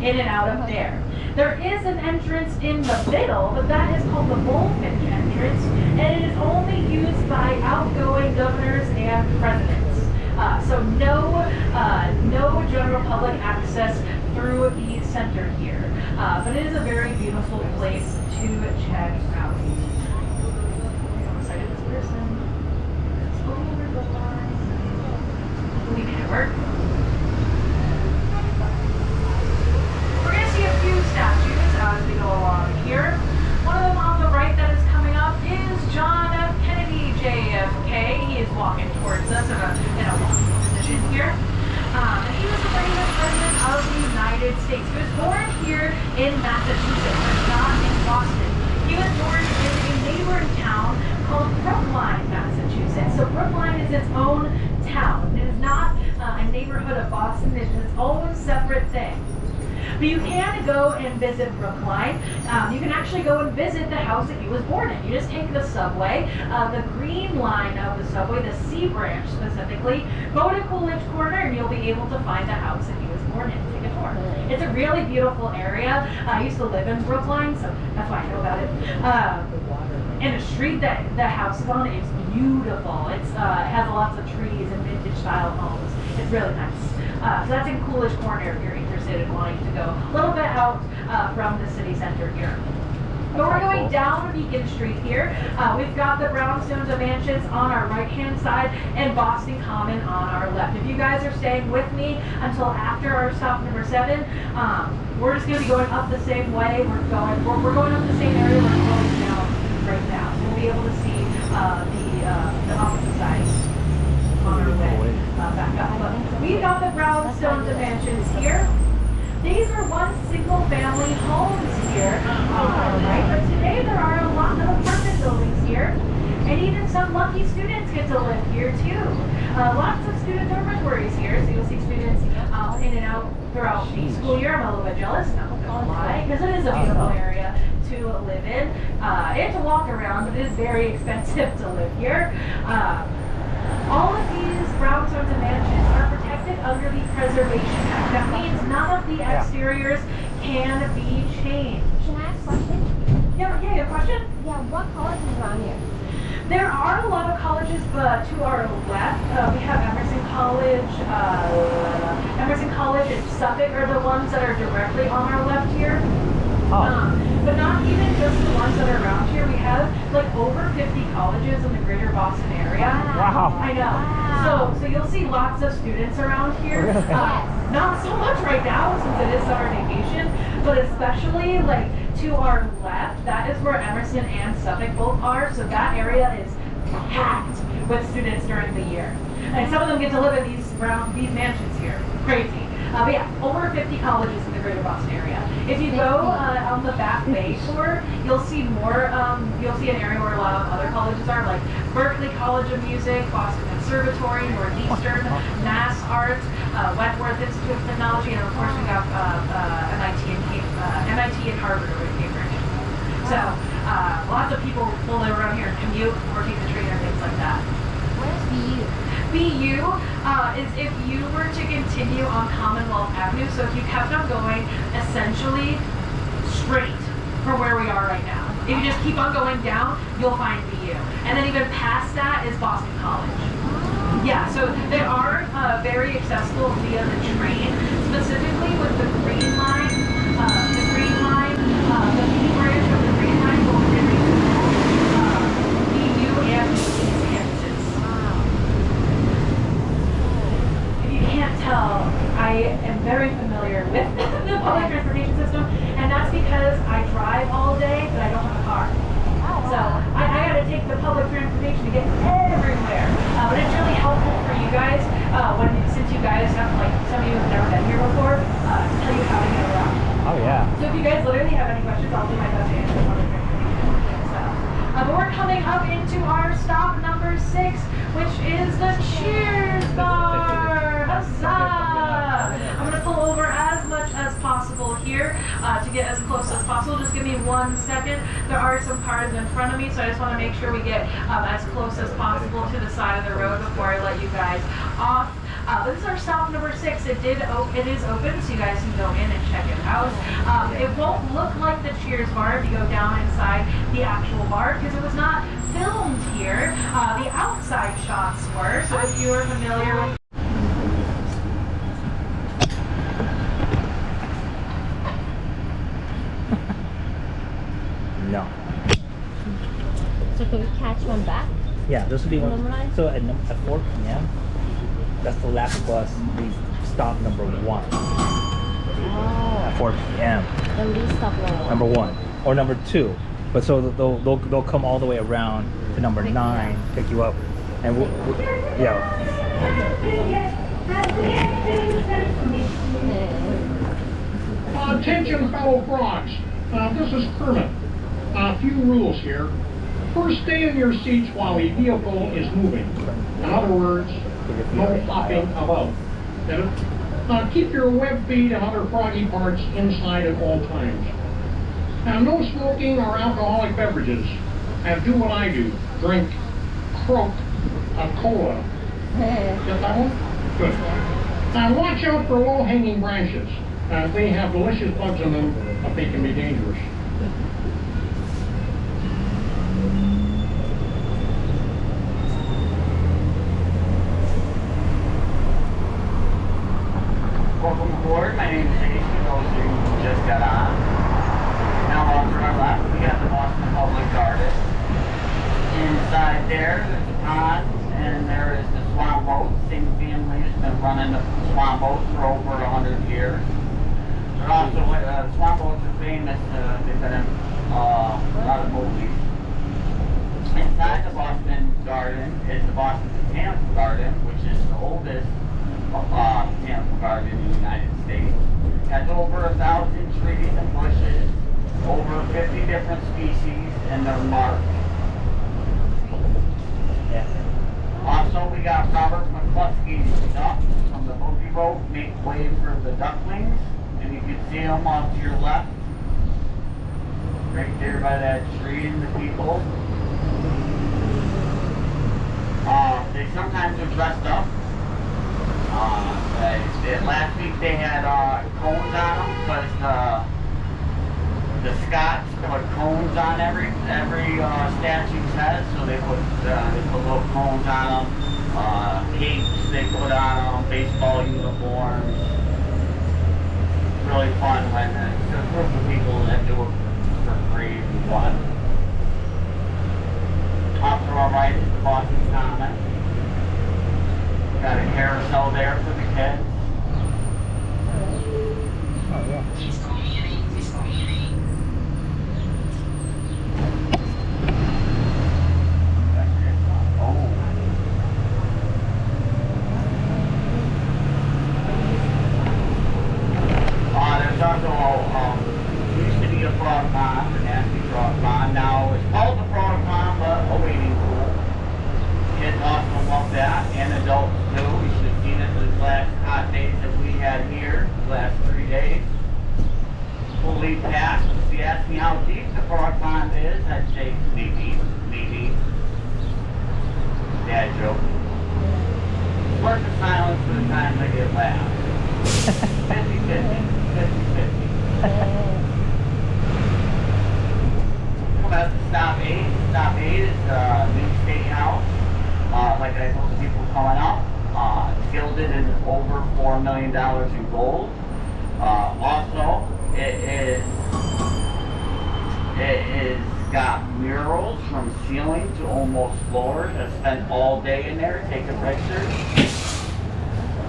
and out of there. There is an entrance in the middle, but that is called the Bullfinch entrance, and it is only used by outgoing governors and presidents. So no general public access through the center here. But it is a very beautiful place to check out. I'm excited this person. It's over the line. We made it work. We're going to see a few statues as we go along here. One of them on the right that is coming up is John F. Kennedy, JFK. He is walking towards us in a walking position here. And he was the president of the United States. He was born here in Massachusetts, but not in Boston. He was born in a neighboring town called Brookline, Massachusetts. So Brookline is its own town. It is not a neighborhood of Boston. It is its own separate thing. But you can go and visit Brookline. You can actually go and visit the house that he was born in. You just take the subway, the green line of the subway, the C branch specifically, go to Coolidge Corner and you'll be able to find the house that he was born in. Take a tour. It's a really beautiful area. I used to live in Brookline, so that's why I know about it. And the street that the house is on is beautiful. It has lots of trees and vintage style homes. It's really nice. So that's in Coolidge Corner if you're interested in wanting to go a little bit out from the city center here. But we're going down Beacon Street here. We've got the brownstones of mansions on our right-hand side and Boston Common on our left. If you guys are staying with me until after our stop number 7, we're just going to be going up the same way. We're going up the same area. We're going down right now. So we'll be able to see the opposite side on our way back up. But we've got the brownstones of mansions here. These are once single-family homes here on our right, but today some lucky students get to live here too. Lots of student dormitories here, so you'll see students in and out throughout the school year. I'm a little bit jealous, not gonna lie, because it is a beautiful area to live in and to walk around, but it is very expensive to live here. All of these brownstones and mansions are protected under the Preservation Act. That means none of the exteriors can be changed. Can I ask a question? Yeah, you have a question? Yeah, what college is around here? There are a lot of colleges, but to our left, we have Emerson College. Emerson College and Suffolk are the ones that are directly on our left here. But not even just the ones that are around here. We have like over 50 colleges in the greater Boston area. Wow. I know. So you'll see lots of students around here. Not so much right now since it is summer vacation, but especially like to our left, that is where Emerson and Suffolk both are. So that area is packed with students during the year. And some of them get to live in these mansions here. Crazy. But yeah, over 50 colleges in the greater Boston area. If you go on the back bay tour, you'll see more, you'll see an area where a lot of other colleges are, like Berkeley College of Music, Boston Conservatory, Northeastern, Mass Arts, Wentworth Institute of Technology, and of course we got MIT and Harvard over in Cambridge. So lots of people will live around here and commute or take the train or things like that. Where's BU? BU is if you were to continue on Commonwealth Avenue, so if you kept on going essentially straight from where we are right now. If you just keep on going down, you'll find BU. And then even past that is Boston College. Yeah, so they are very accessible via the train, specifically with the Green Line. The Green Line, the B branch of the Green Line will carry BU and these campuses. If you can't tell, I am very familiar with the public transportation system, and that's because I drive all day, but I don't have a car. So I gotta take the public transportation to get everywhere. But it's really helpful for you guys since you guys have, like, some of you have never been here before, to tell you how to get around. Oh yeah. So if you guys literally have any questions, I'll do my best to answer public transportation. So, but we're coming up into our stop number 6, which is the Cheers Bar. Huzzah! I'm gonna pull over as much as possible here to get as close as possible. Just give me 1 second. There are some cars in front of me, so I just want to make sure we get as close as possible to the side of the road before I let you guys off. This is our stop number 6. It is open, so you guys can go in and check it out. It won't look like the Cheers Bar if you go down inside the actual bar because it was not filmed here. The outside shots were, so if you are familiar with No. So can we catch one back? Yeah, this will be one. Normalize? So at 4 p.m., that's the last bus. We stop number 1 Oh. at 4 p.m. Then we stop Number 1 or number 2. But so they'll come all the way around to number 9, pick you up, and yeah. Attention fellow frogs, this is Kermit. A few rules here. First, stay in your seats while the vehicle is moving. In other words, no flopping about. Keep your web feet and other froggy parts inside at all times. No smoking or alcoholic beverages. And do what I do, drink Coca-Cola. Get that one? Good. Watch out for low-hanging branches. They have delicious bugs in them, but they can be dangerous. Welcome aboard. My name is Steddie. Those who just got on. Now off to our left, we got the Boston Public Garden. Inside there, there's the ponds, and there is the swan boat. Same family has been running the swan boats for over 100 years. But also, swan boats are famous. They've been in a lot of movies. Inside the Boston Garden is the Boston Botanical Garden, which is the oldest botanical garden in the United States. It has over 1,000 trees and bushes, over 50 different species, and they're marked. see them off to your left. Right there by that tree and the people. They sometimes are dressed up. Last week they had cones on them because the Scots put cones on every statue's head, so they put little cones on them. Capes they put on them, baseball uniforms. Really fun when it's a group of people that do it for free and fun. Off to our right is the Boston Common. Got a carousel there for the kids. Oh, yeah. There's also used to be a frog pond, a nasty frog pond. Now it's called the frog pond, but a wading pool. Kids also love that, and adults too. You should have seen it those last hot days that we had here, the last 3 days. Fully packed. If you ask me how deep the frog pond is, I'd say knee deep. Dad joke. It's worth the silence for the times I get laughed. 50-50. Come out to Stop 8. Stop 8 is the new state house. Like I told the people coming up, it's gilded in over $4 million in gold. Also, it is got murals from ceiling to almost floors. I spent all day in there taking pictures.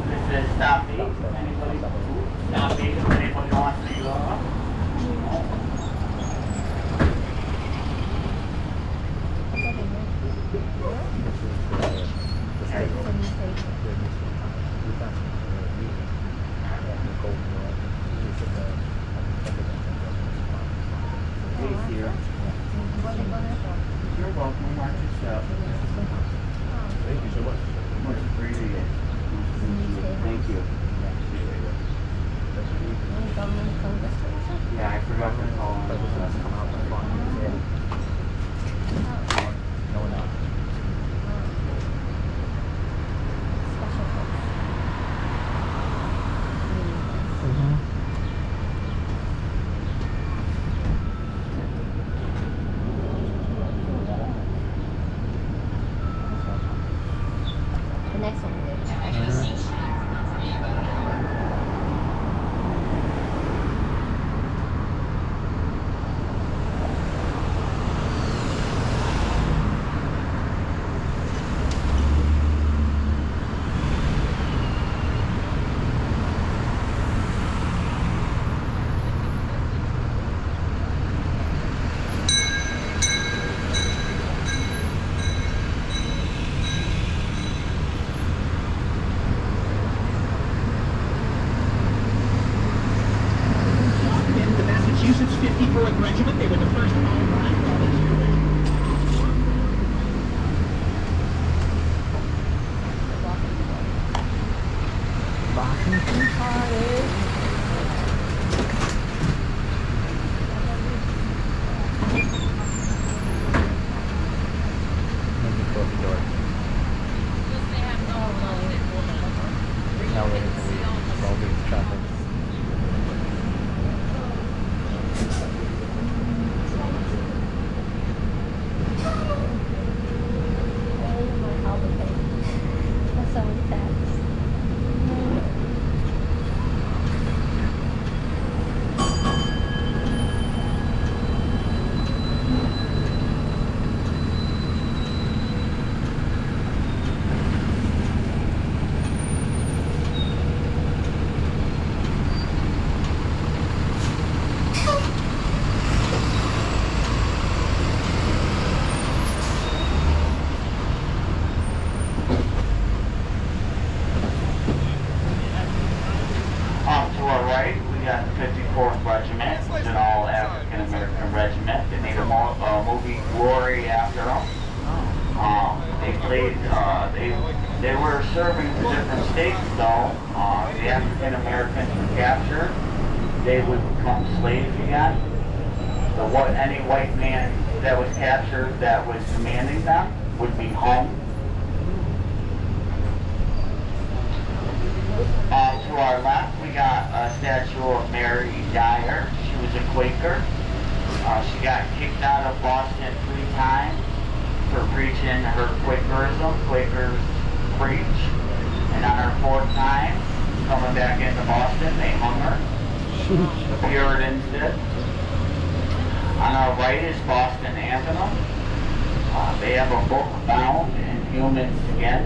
This is Stop 8. Anybody? Stop 8 if anybody wants to go. You're welcome. Mark yourself. Thank you so much. Much appreciated. Thank you. Yeah, I forgot to call him. The next one. Massachusetts 54th Regiment. They were the first all-black volunteer. Now we're going to leave all these traffic. We got the 54th Regiment. It's an all-African American regiment. They made a movie Glory after them. They were serving in different states though. The African Americans were captured they would become slaves again. So any white man that was captured that was commanding them would be hung. To our left, we got a statue of Mary Dyer. She was a Quaker. She got kicked out of Boston 3 times for preaching her Quakerism. Quakers preach. And on her 4th time, coming back into Boston, they hung her. The Puritans did. On our right is Boston Anthem. They have a book bound in human skin.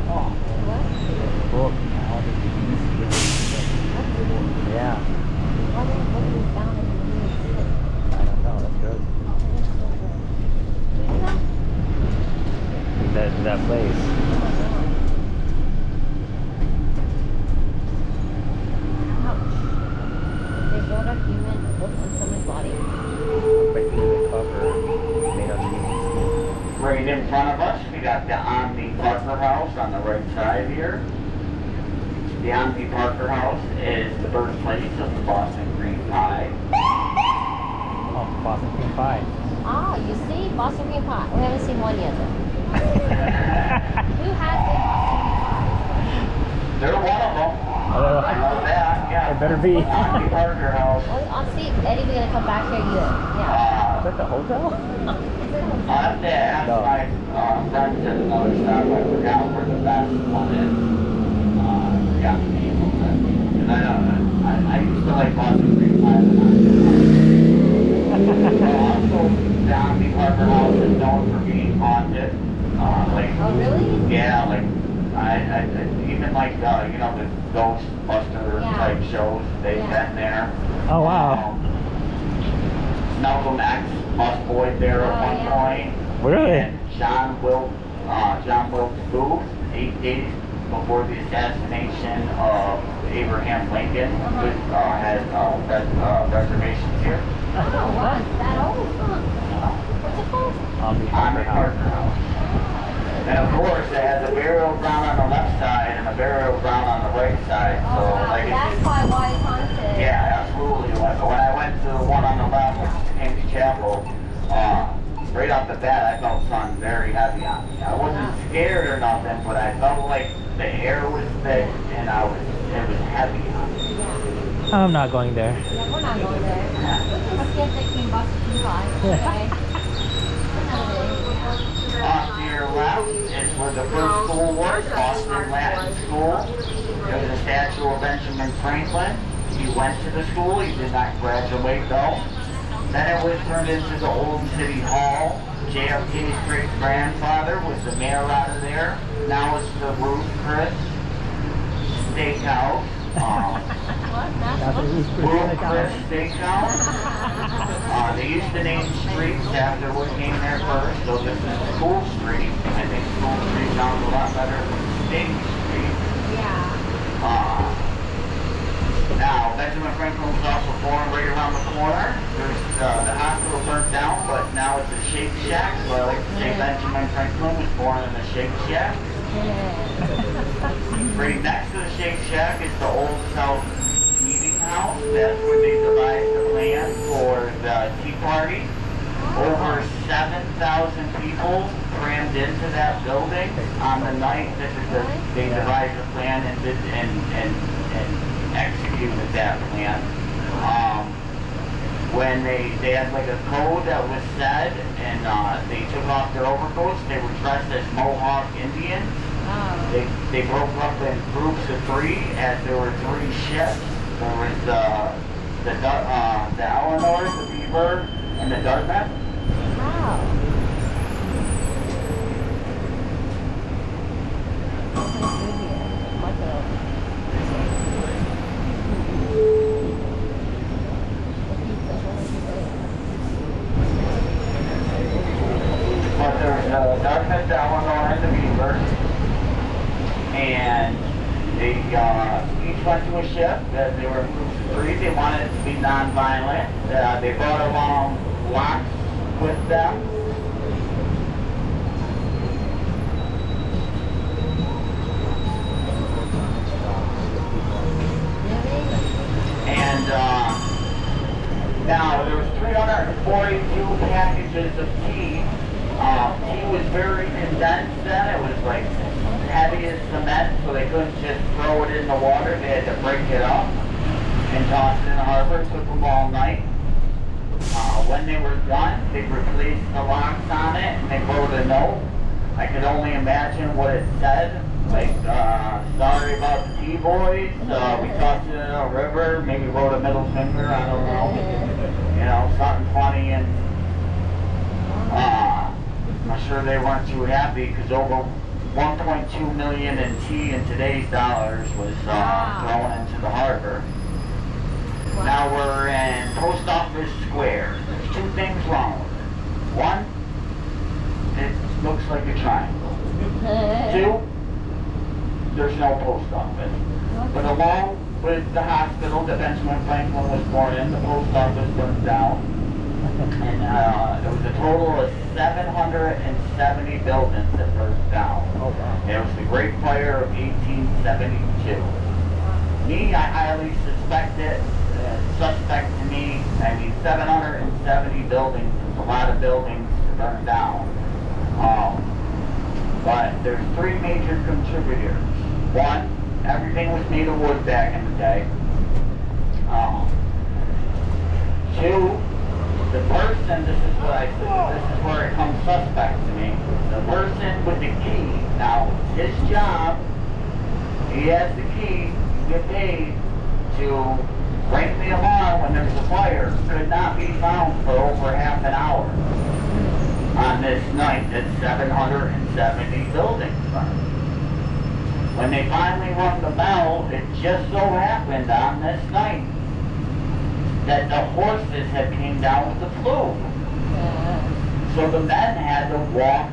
Oh. Book. Yeah. What is down in the I don't know. That's good. That place. They wrote a human book on someone's body. Right through the cover. Made of humans. Right in front of us, we got the Omni Parker House on the right side here. The Omni Parker House is the birthplace of the Boston Green Pie. Oh, Boston Cream Pie. Ah, you see? Boston Cream Pie. We haven't seen one yet though. Who has the Boston Cream Pie? They're one of them. I know that, yeah. It better be. Omni Parker House. Well, I'll see if Eddie we're gonna come back here either. Yeah. Is that the hotel? I have to ask my friends at another stop. I forgot where the best one is. I forgot the name of it. And I used to like Boston Green Pie. Also, the Omni Parker House is known for being haunted. Oh really? Yeah, like I even like you know, the Ghostbuster type shows. They've been there. Oh wow. Malcolm X busboy there at one point. Really? And John Wilkes Booth, 8 days before the assassination of Abraham Lincoln, had reservations here. Oh wow, is that old? What's it called? Omni Parker House. And of course, it has a burial ground on the left side and a burial ground on the right side. So, Oh wow, like, that's why it's haunted. yeah, absolutely. Like, when I went to the one on the left, which is King's Chapel, right off the bat, I felt something very heavy on me. I wasn't scared or nothing, but I felt like the air was thick and it was heavy on me. I'm not going there. Yeah, we're not going there. We can skip the King Boston Cream Pie. Okay. Another day. Off to your left is where the first school was, Boston Latin School. There was a statue of Benjamin Franklin. He went to the school, he did not graduate though. Then it was turned into the old city hall. JFK's great-grandfather was the mayor out of there. Now it's the Ruth Chris Steakhouse. Ruth Chris Steakhouse. They used to name streets after what came there first. So this is School Street. I think School Street sounds a lot better than State Street. Yeah. Now, Benjamin Franklin was also born right around the corner. There's the hospital burnt down, but now it's a Shake Shack. So I like to say Benjamin Franklin was born in a Shake Shack. Right next to the Shake Shack is the Old South Meeting House. That's where they devised the plan for the Tea Party. Over 7,000 people crammed into that building on the night that they devised the plan and executed that plan. When they had like a code that was said, and they took off their overcoats, they were dressed as Mohawk Indians. They broke up in groups of 3, as there were 3 ships. There was the Eleanor, the Beaver, and the Dartmouth. Wow. But there's the Dartmouth, the Eleanor, and the Beaver. And they each went to a ship. They were in groups of 3. They wanted it to be non-violent. They brought along locks with them. And And now there was 342 packages of tea. Tea was very condensed then. It was like heavy as cement, so they couldn't just throw it in the water. They had to break it up and toss it in the harbor. It took them all night. When they were done, they replaced the locks on it and they wrote a note. I could only imagine what it said. Like, sorry about the tea boys. We tossed it in a river. Maybe wrote a middle finger. I don't know. You know, something funny. And I'm sure they weren't too happy because over 1.2 million in tea in today's dollars was thrown into the harbor. Now we're in Post Office Square. There's two things wrong with it. One, it looks like a triangle. Two, there's no post office. But along with the hospital that Benjamin Franklin was born in, the post office burned down. And there was a total of 770 buildings that burned down. It was the Great Fire of 1872. Me, I highly suspect it. Suspect to me, I mean 770 buildings is a lot of buildings to burn down. But there's three major contributors. One, everything was made of wood back in the day. Two, the person, this is what I said, this is where it comes suspect to me. The person with the key, now his job, he has the key, you get paid to break the alarm when there's a fire. Could not be found for over half an hour on this night that 770 buildings burned. When they finally rung the bell, it just so happened on this night that the horses had came down with the flu. So the men had to walk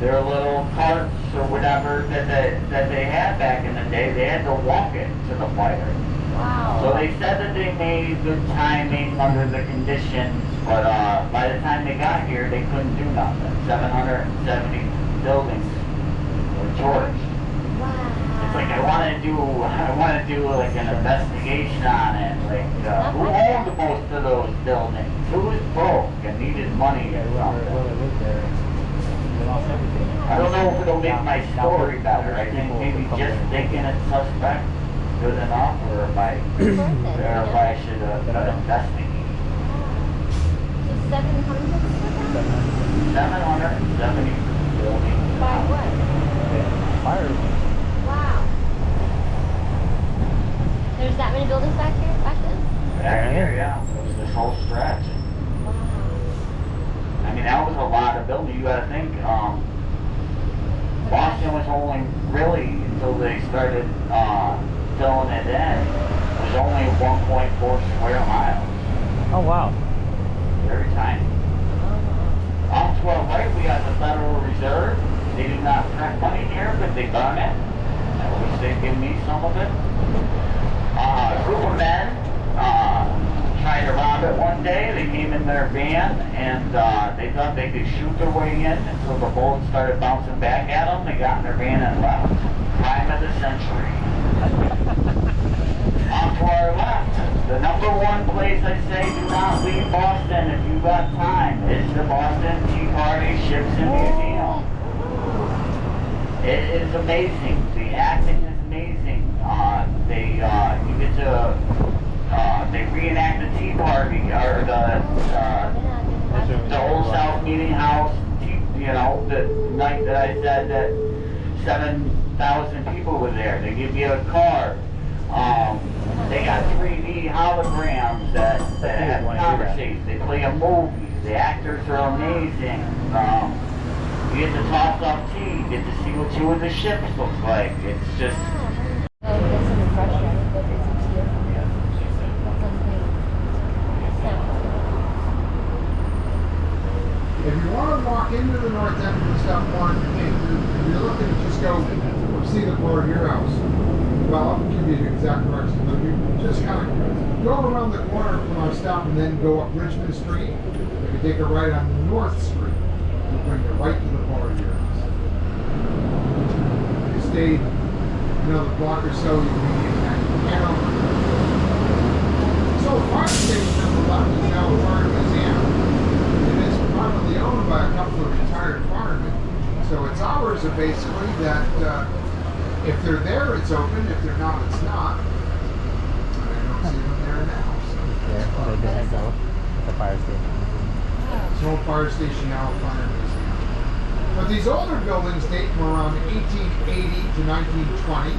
their little carts or whatever that they had back in the day. They had to walk it to the fire. Wow. So they said that they made good timing under the conditions, but by the time they got here, they couldn't do nothing. 770 buildings were torched. Wow. It's like I want to do like an investigation on it. Like who owned most of those buildings? Who was broke and needed money or something? I don't know if it'll make my story better. I think maybe just thinking it's suspect good enough, or if I should investigate. 770 buildings. By what? Fire. Wow. There's that many buildings back here, back then? Back here, yeah. It was this whole stretch. Wow. I mean, that was a lot of buildings. You gotta think, Boston was only really, until they started filling it in, was only 1.4 square miles. Oh, wow. Very tiny. Off to our right, we got the Federal Reserve. They do not print money here, but they burn it. I wish they'd give me some of it. A group of men tried to rob it one day. They came in their van and they thought they could shoot their way in until the bullets started bouncing back at them. They got in their van and left. Crime of the century. On to our left, the number one place I say do not leave Boston if you've got time is the Boston Tea Party Ships and Museum. It is amazing. The acting is amazing. You get to they reenact the Tea Party or the Old South Meeting House. You know, the night that I said that 7,000 people were there. They give you a card. They got 3D holograms that have conversations. They play a movie. The actors are amazing. You get to toss off tea. You get to see what two of the ships looks like. It's just. If you want to walk into the north end of the stuff one, if you're looking to just go see the floor of your house, well, I'll give you the exact direction, but you just kind of go around the corner from our stop and then go up Richmond Street. If you take a right on North Street, it'll bring you right to the floor of your house. If you stay another block or so, you'll be in that old fire station on the left is now a fire museum. It is privately owned by a couple of retired firemen. So it's hours are basically that if they're there, it's open. If they're not, it's not. And I don't see them there now. So. There, they didn't go. It's a fire station. It's an old fire station now, a fire museum. But these older buildings date from around 1880 to 1920.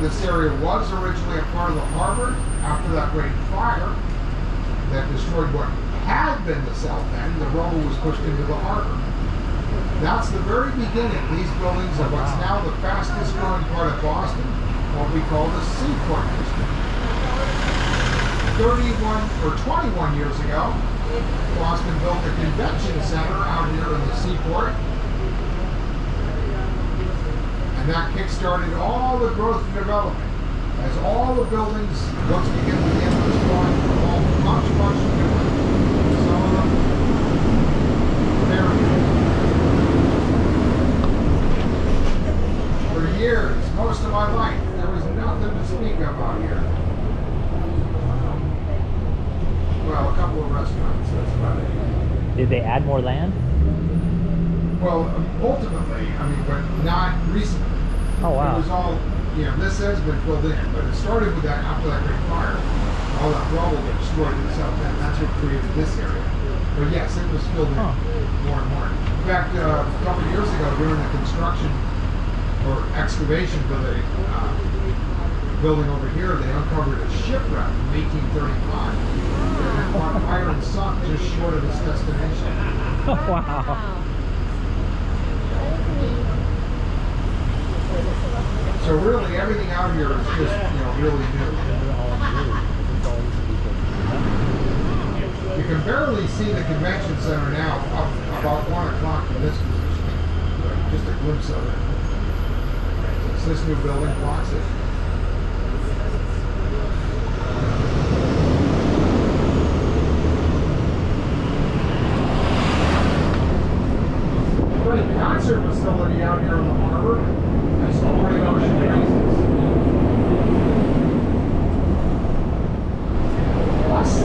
This area was originally a part of the harbor after that great fire that destroyed what had been the south end. The rubble was pushed into the harbor. That's the very beginning. These buildings are what's now the fastest growing part of Boston, what we call the Seaport District. 21 years ago, Boston built a convention center out here in the Seaport. And that kick-started all the growth and development. As all the buildings, once we get to the end of this drawing, are all much newer. Some of them very new. For years, most of my life, there was nothing to speak of out here. Well, a couple of restaurants, that's about it. Did they add more land? Well, ultimately, I mean, but not recently. Oh, wow. It was all, this has been filled in, but it started with that, after that great fire, all that rubble that destroyed the south end. That's what created this area. But yes, it was filled in more and more. In fact, a couple of years ago, during the construction or excavation for the building over here, they uncovered a shipwreck from 1835. It caught fire and sunk just short of its destination. Wow. So really, everything out here is just, really new. You can barely see the convention center now, up about 1 o'clock from this position. Just a glimpse of it. It's this new building blocks it. Great concert facility out here in the harbor. Nice morning ocean breezes. Last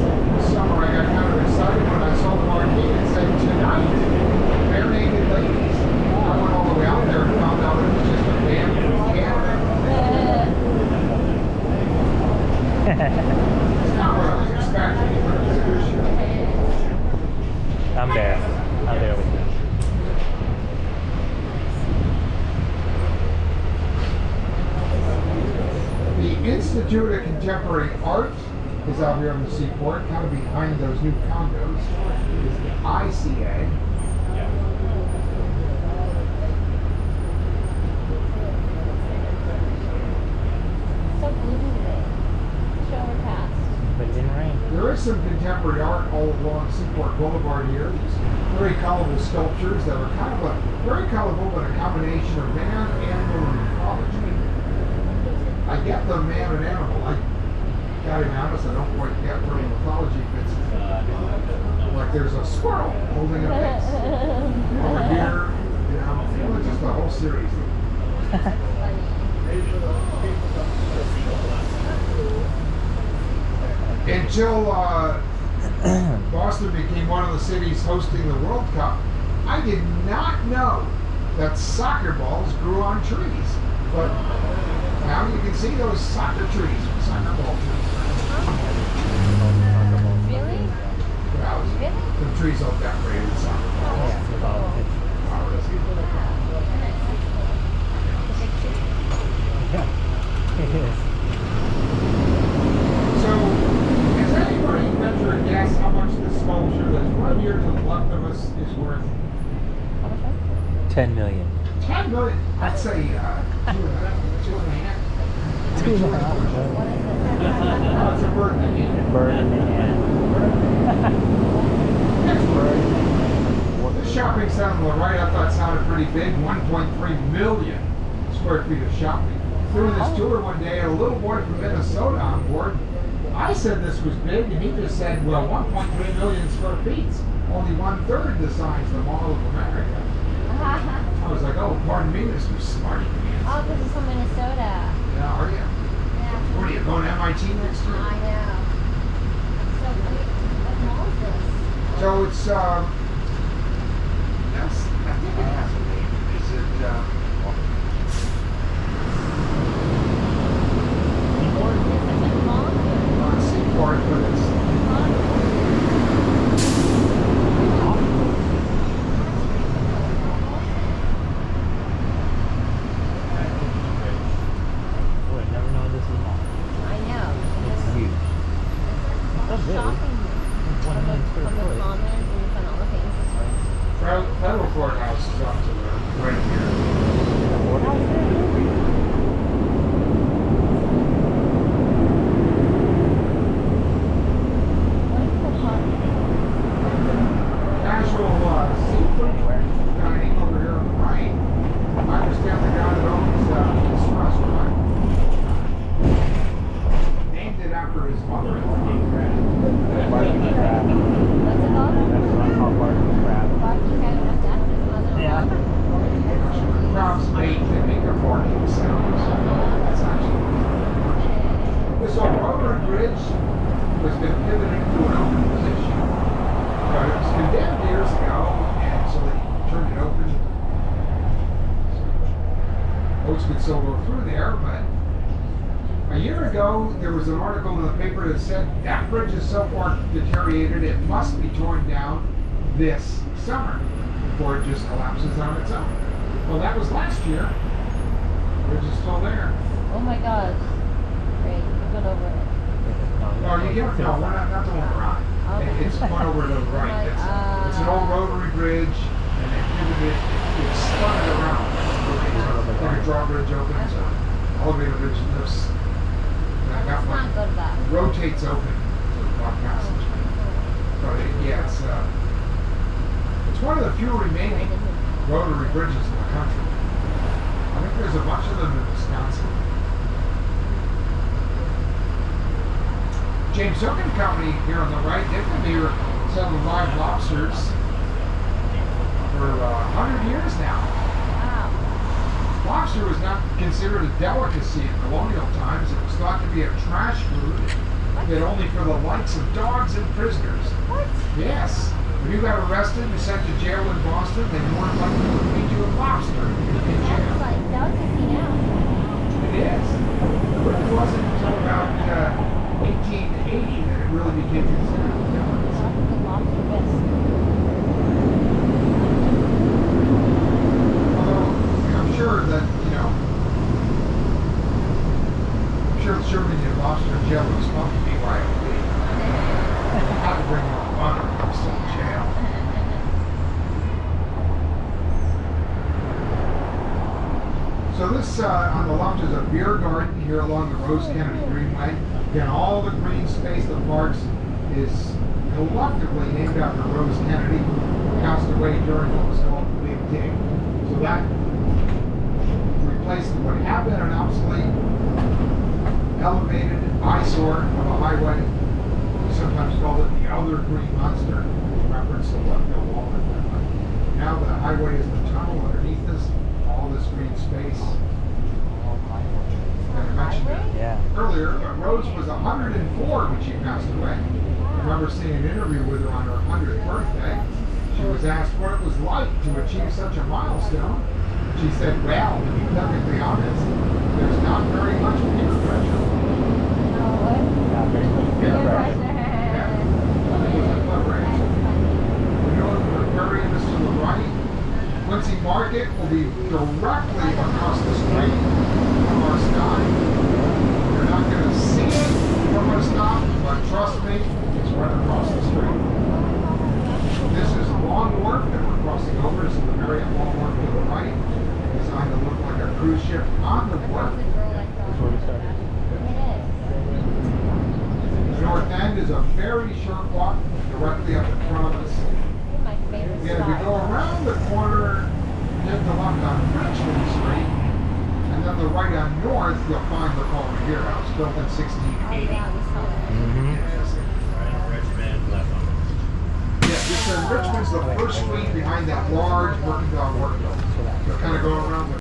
summer I got kind of excited when I saw the marquee and said, "Tonight, bare naked ladies." I went all the way out there and found out it was just a band from Canada. It's not what I was expecting, but it was a good show. I'm there with you. The Institute of Contemporary Art is out here on the Seaport, kind of behind those new condos. Is the ICA. So blue today. Show her past. But it didn't rain. There is some contemporary art all along Seaport Boulevard here. These very colorful sculptures that are kind of very colorful, but a combination of man, animal, and mythology. I get the man and animal. I gotta be honest, I don't quite get where the mythology fits in. Like there's a squirrel holding a vase. Over here, it's just the whole series. Until Boston became one of the cities hosting the World Cup, I did not know that soccer balls grew on trees. But now you can see those soccer trees, soccer ball trees. Really? Well, the trees all decorated soccer balls. So, has anybody ventured a guess how much this sculpture that's right here to the left of us is worth? 10 million. 10 million. I'd say 2.5. 2.5. Oh, it's a bird in the hand. Bird in the hand. The shopping center on the right, I thought sounded pretty big. 1.3 million square feet of shopping. Doing this tour one day, a little boy from Minnesota on board. I said this was big, and he just said, well, 1.3 million square feet, only 1/3 the size of the Mall of America. I was like, oh, pardon me, Mr. Smarty Pants. Oh, this is from Minnesota. Yeah, are you? Yeah. What are you, going to MIT next year? I know. So it's, yes, I think it has a name. Is it, not Seaport, but it's, Oh, I never know this is long. I know. It's huge. That's big. Shopping. It's 1 million square From the foot. common and you find all the fancy stores. Federal Courthouse is up to the right here. What is the park? Casual seafood dining over here on the right. I understand the guy that owns this restaurant named it after his mother-in-law. Barbecue crab. What's it called? Restaurant called Barbecue Crab. Barbecue crab and that's his mother-in-law. Yeah. Crabs bait, they make a barking sound. That's actually this old rotary bridge has been pivoted to an open position. But it was condemned years ago, and so they turned it open. Boats could still go through there, but a year ago there was an article in the paper that said that bridge is so far deteriorated it must be torn down this summer before it just collapses on its own. Well, that was last year. The bridge is still there. Oh my gosh. Great. We've been over it. No, you get no, we're not the one we're on. Okay. It's one over to the right. It's an old rotary bridge, and they pivoted it spun it around. Like a drawbridge opens, or elevator bridge lifts. And I got Let's one not go to that. rotates open to the block passage. But yeah, it's one of the few remaining rotary bridges in the country. I think there's a bunch of them in Wisconsin. James Hookin Company here on the right, they've been here selling live lobsters for 100 years now. Wow. Lobster was not considered a delicacy in colonial times. It was thought to be a trash food, fit only for the likes of dogs and prisoners. What? Yes. When you got arrested and sent to jail in Boston, they more than likely would feed you a lobster in That's jail. like delicacy now. It is. It really wasn't until about 1880 that it really became considered a delicacy. The lobster best. Although, I'm sure that, I'm sure serving your lobster in jail was supposed to be BYOB. How to bring more fun when you're still in jail. So this, on the left, is a beer garden here along the Rose Kennedy Greenway. Again, all the green space of the parks is collectively named after Rose Kennedy, who passed away during what was called the Big Dig. So that replaced what had been an obsolete, elevated eyesore of a highway. We sometimes call it the other green monster, in reference to what no longer there. Now the highway is the tunnel underneath us, all this green space. And I mentioned it Yeah. earlier, but Rose was 104 when she passed away. I remember seeing an interview with her on her 100th birthday. She was asked what it was like to achieve such a milestone. She said, well, to be perfectly honest, there's not very much peer pressure. No, what? Not very much peer pressure. Yeah. I think it was a clever answer. We know that the prairie is to the right. Quincy Market will be directly across the street from our stop. You're not going to see it from our stop, but trust me, it's right across the street. This is Long Wharf that we're crossing over. This is the Marriott Long Wharf to the right, designed to look like a cruise ship on the wharf. That's where we started. The north end is a very short walk directly up in front of us. My favorite Again, if you go around the corner, take the left on Richmond Street, and then the right on North, you'll find the Palmer Gear House, built in 1680. Yeah, we saw that. Yes. Yeah, this Richmond's the first street behind that large working dog work building. So kind of go around the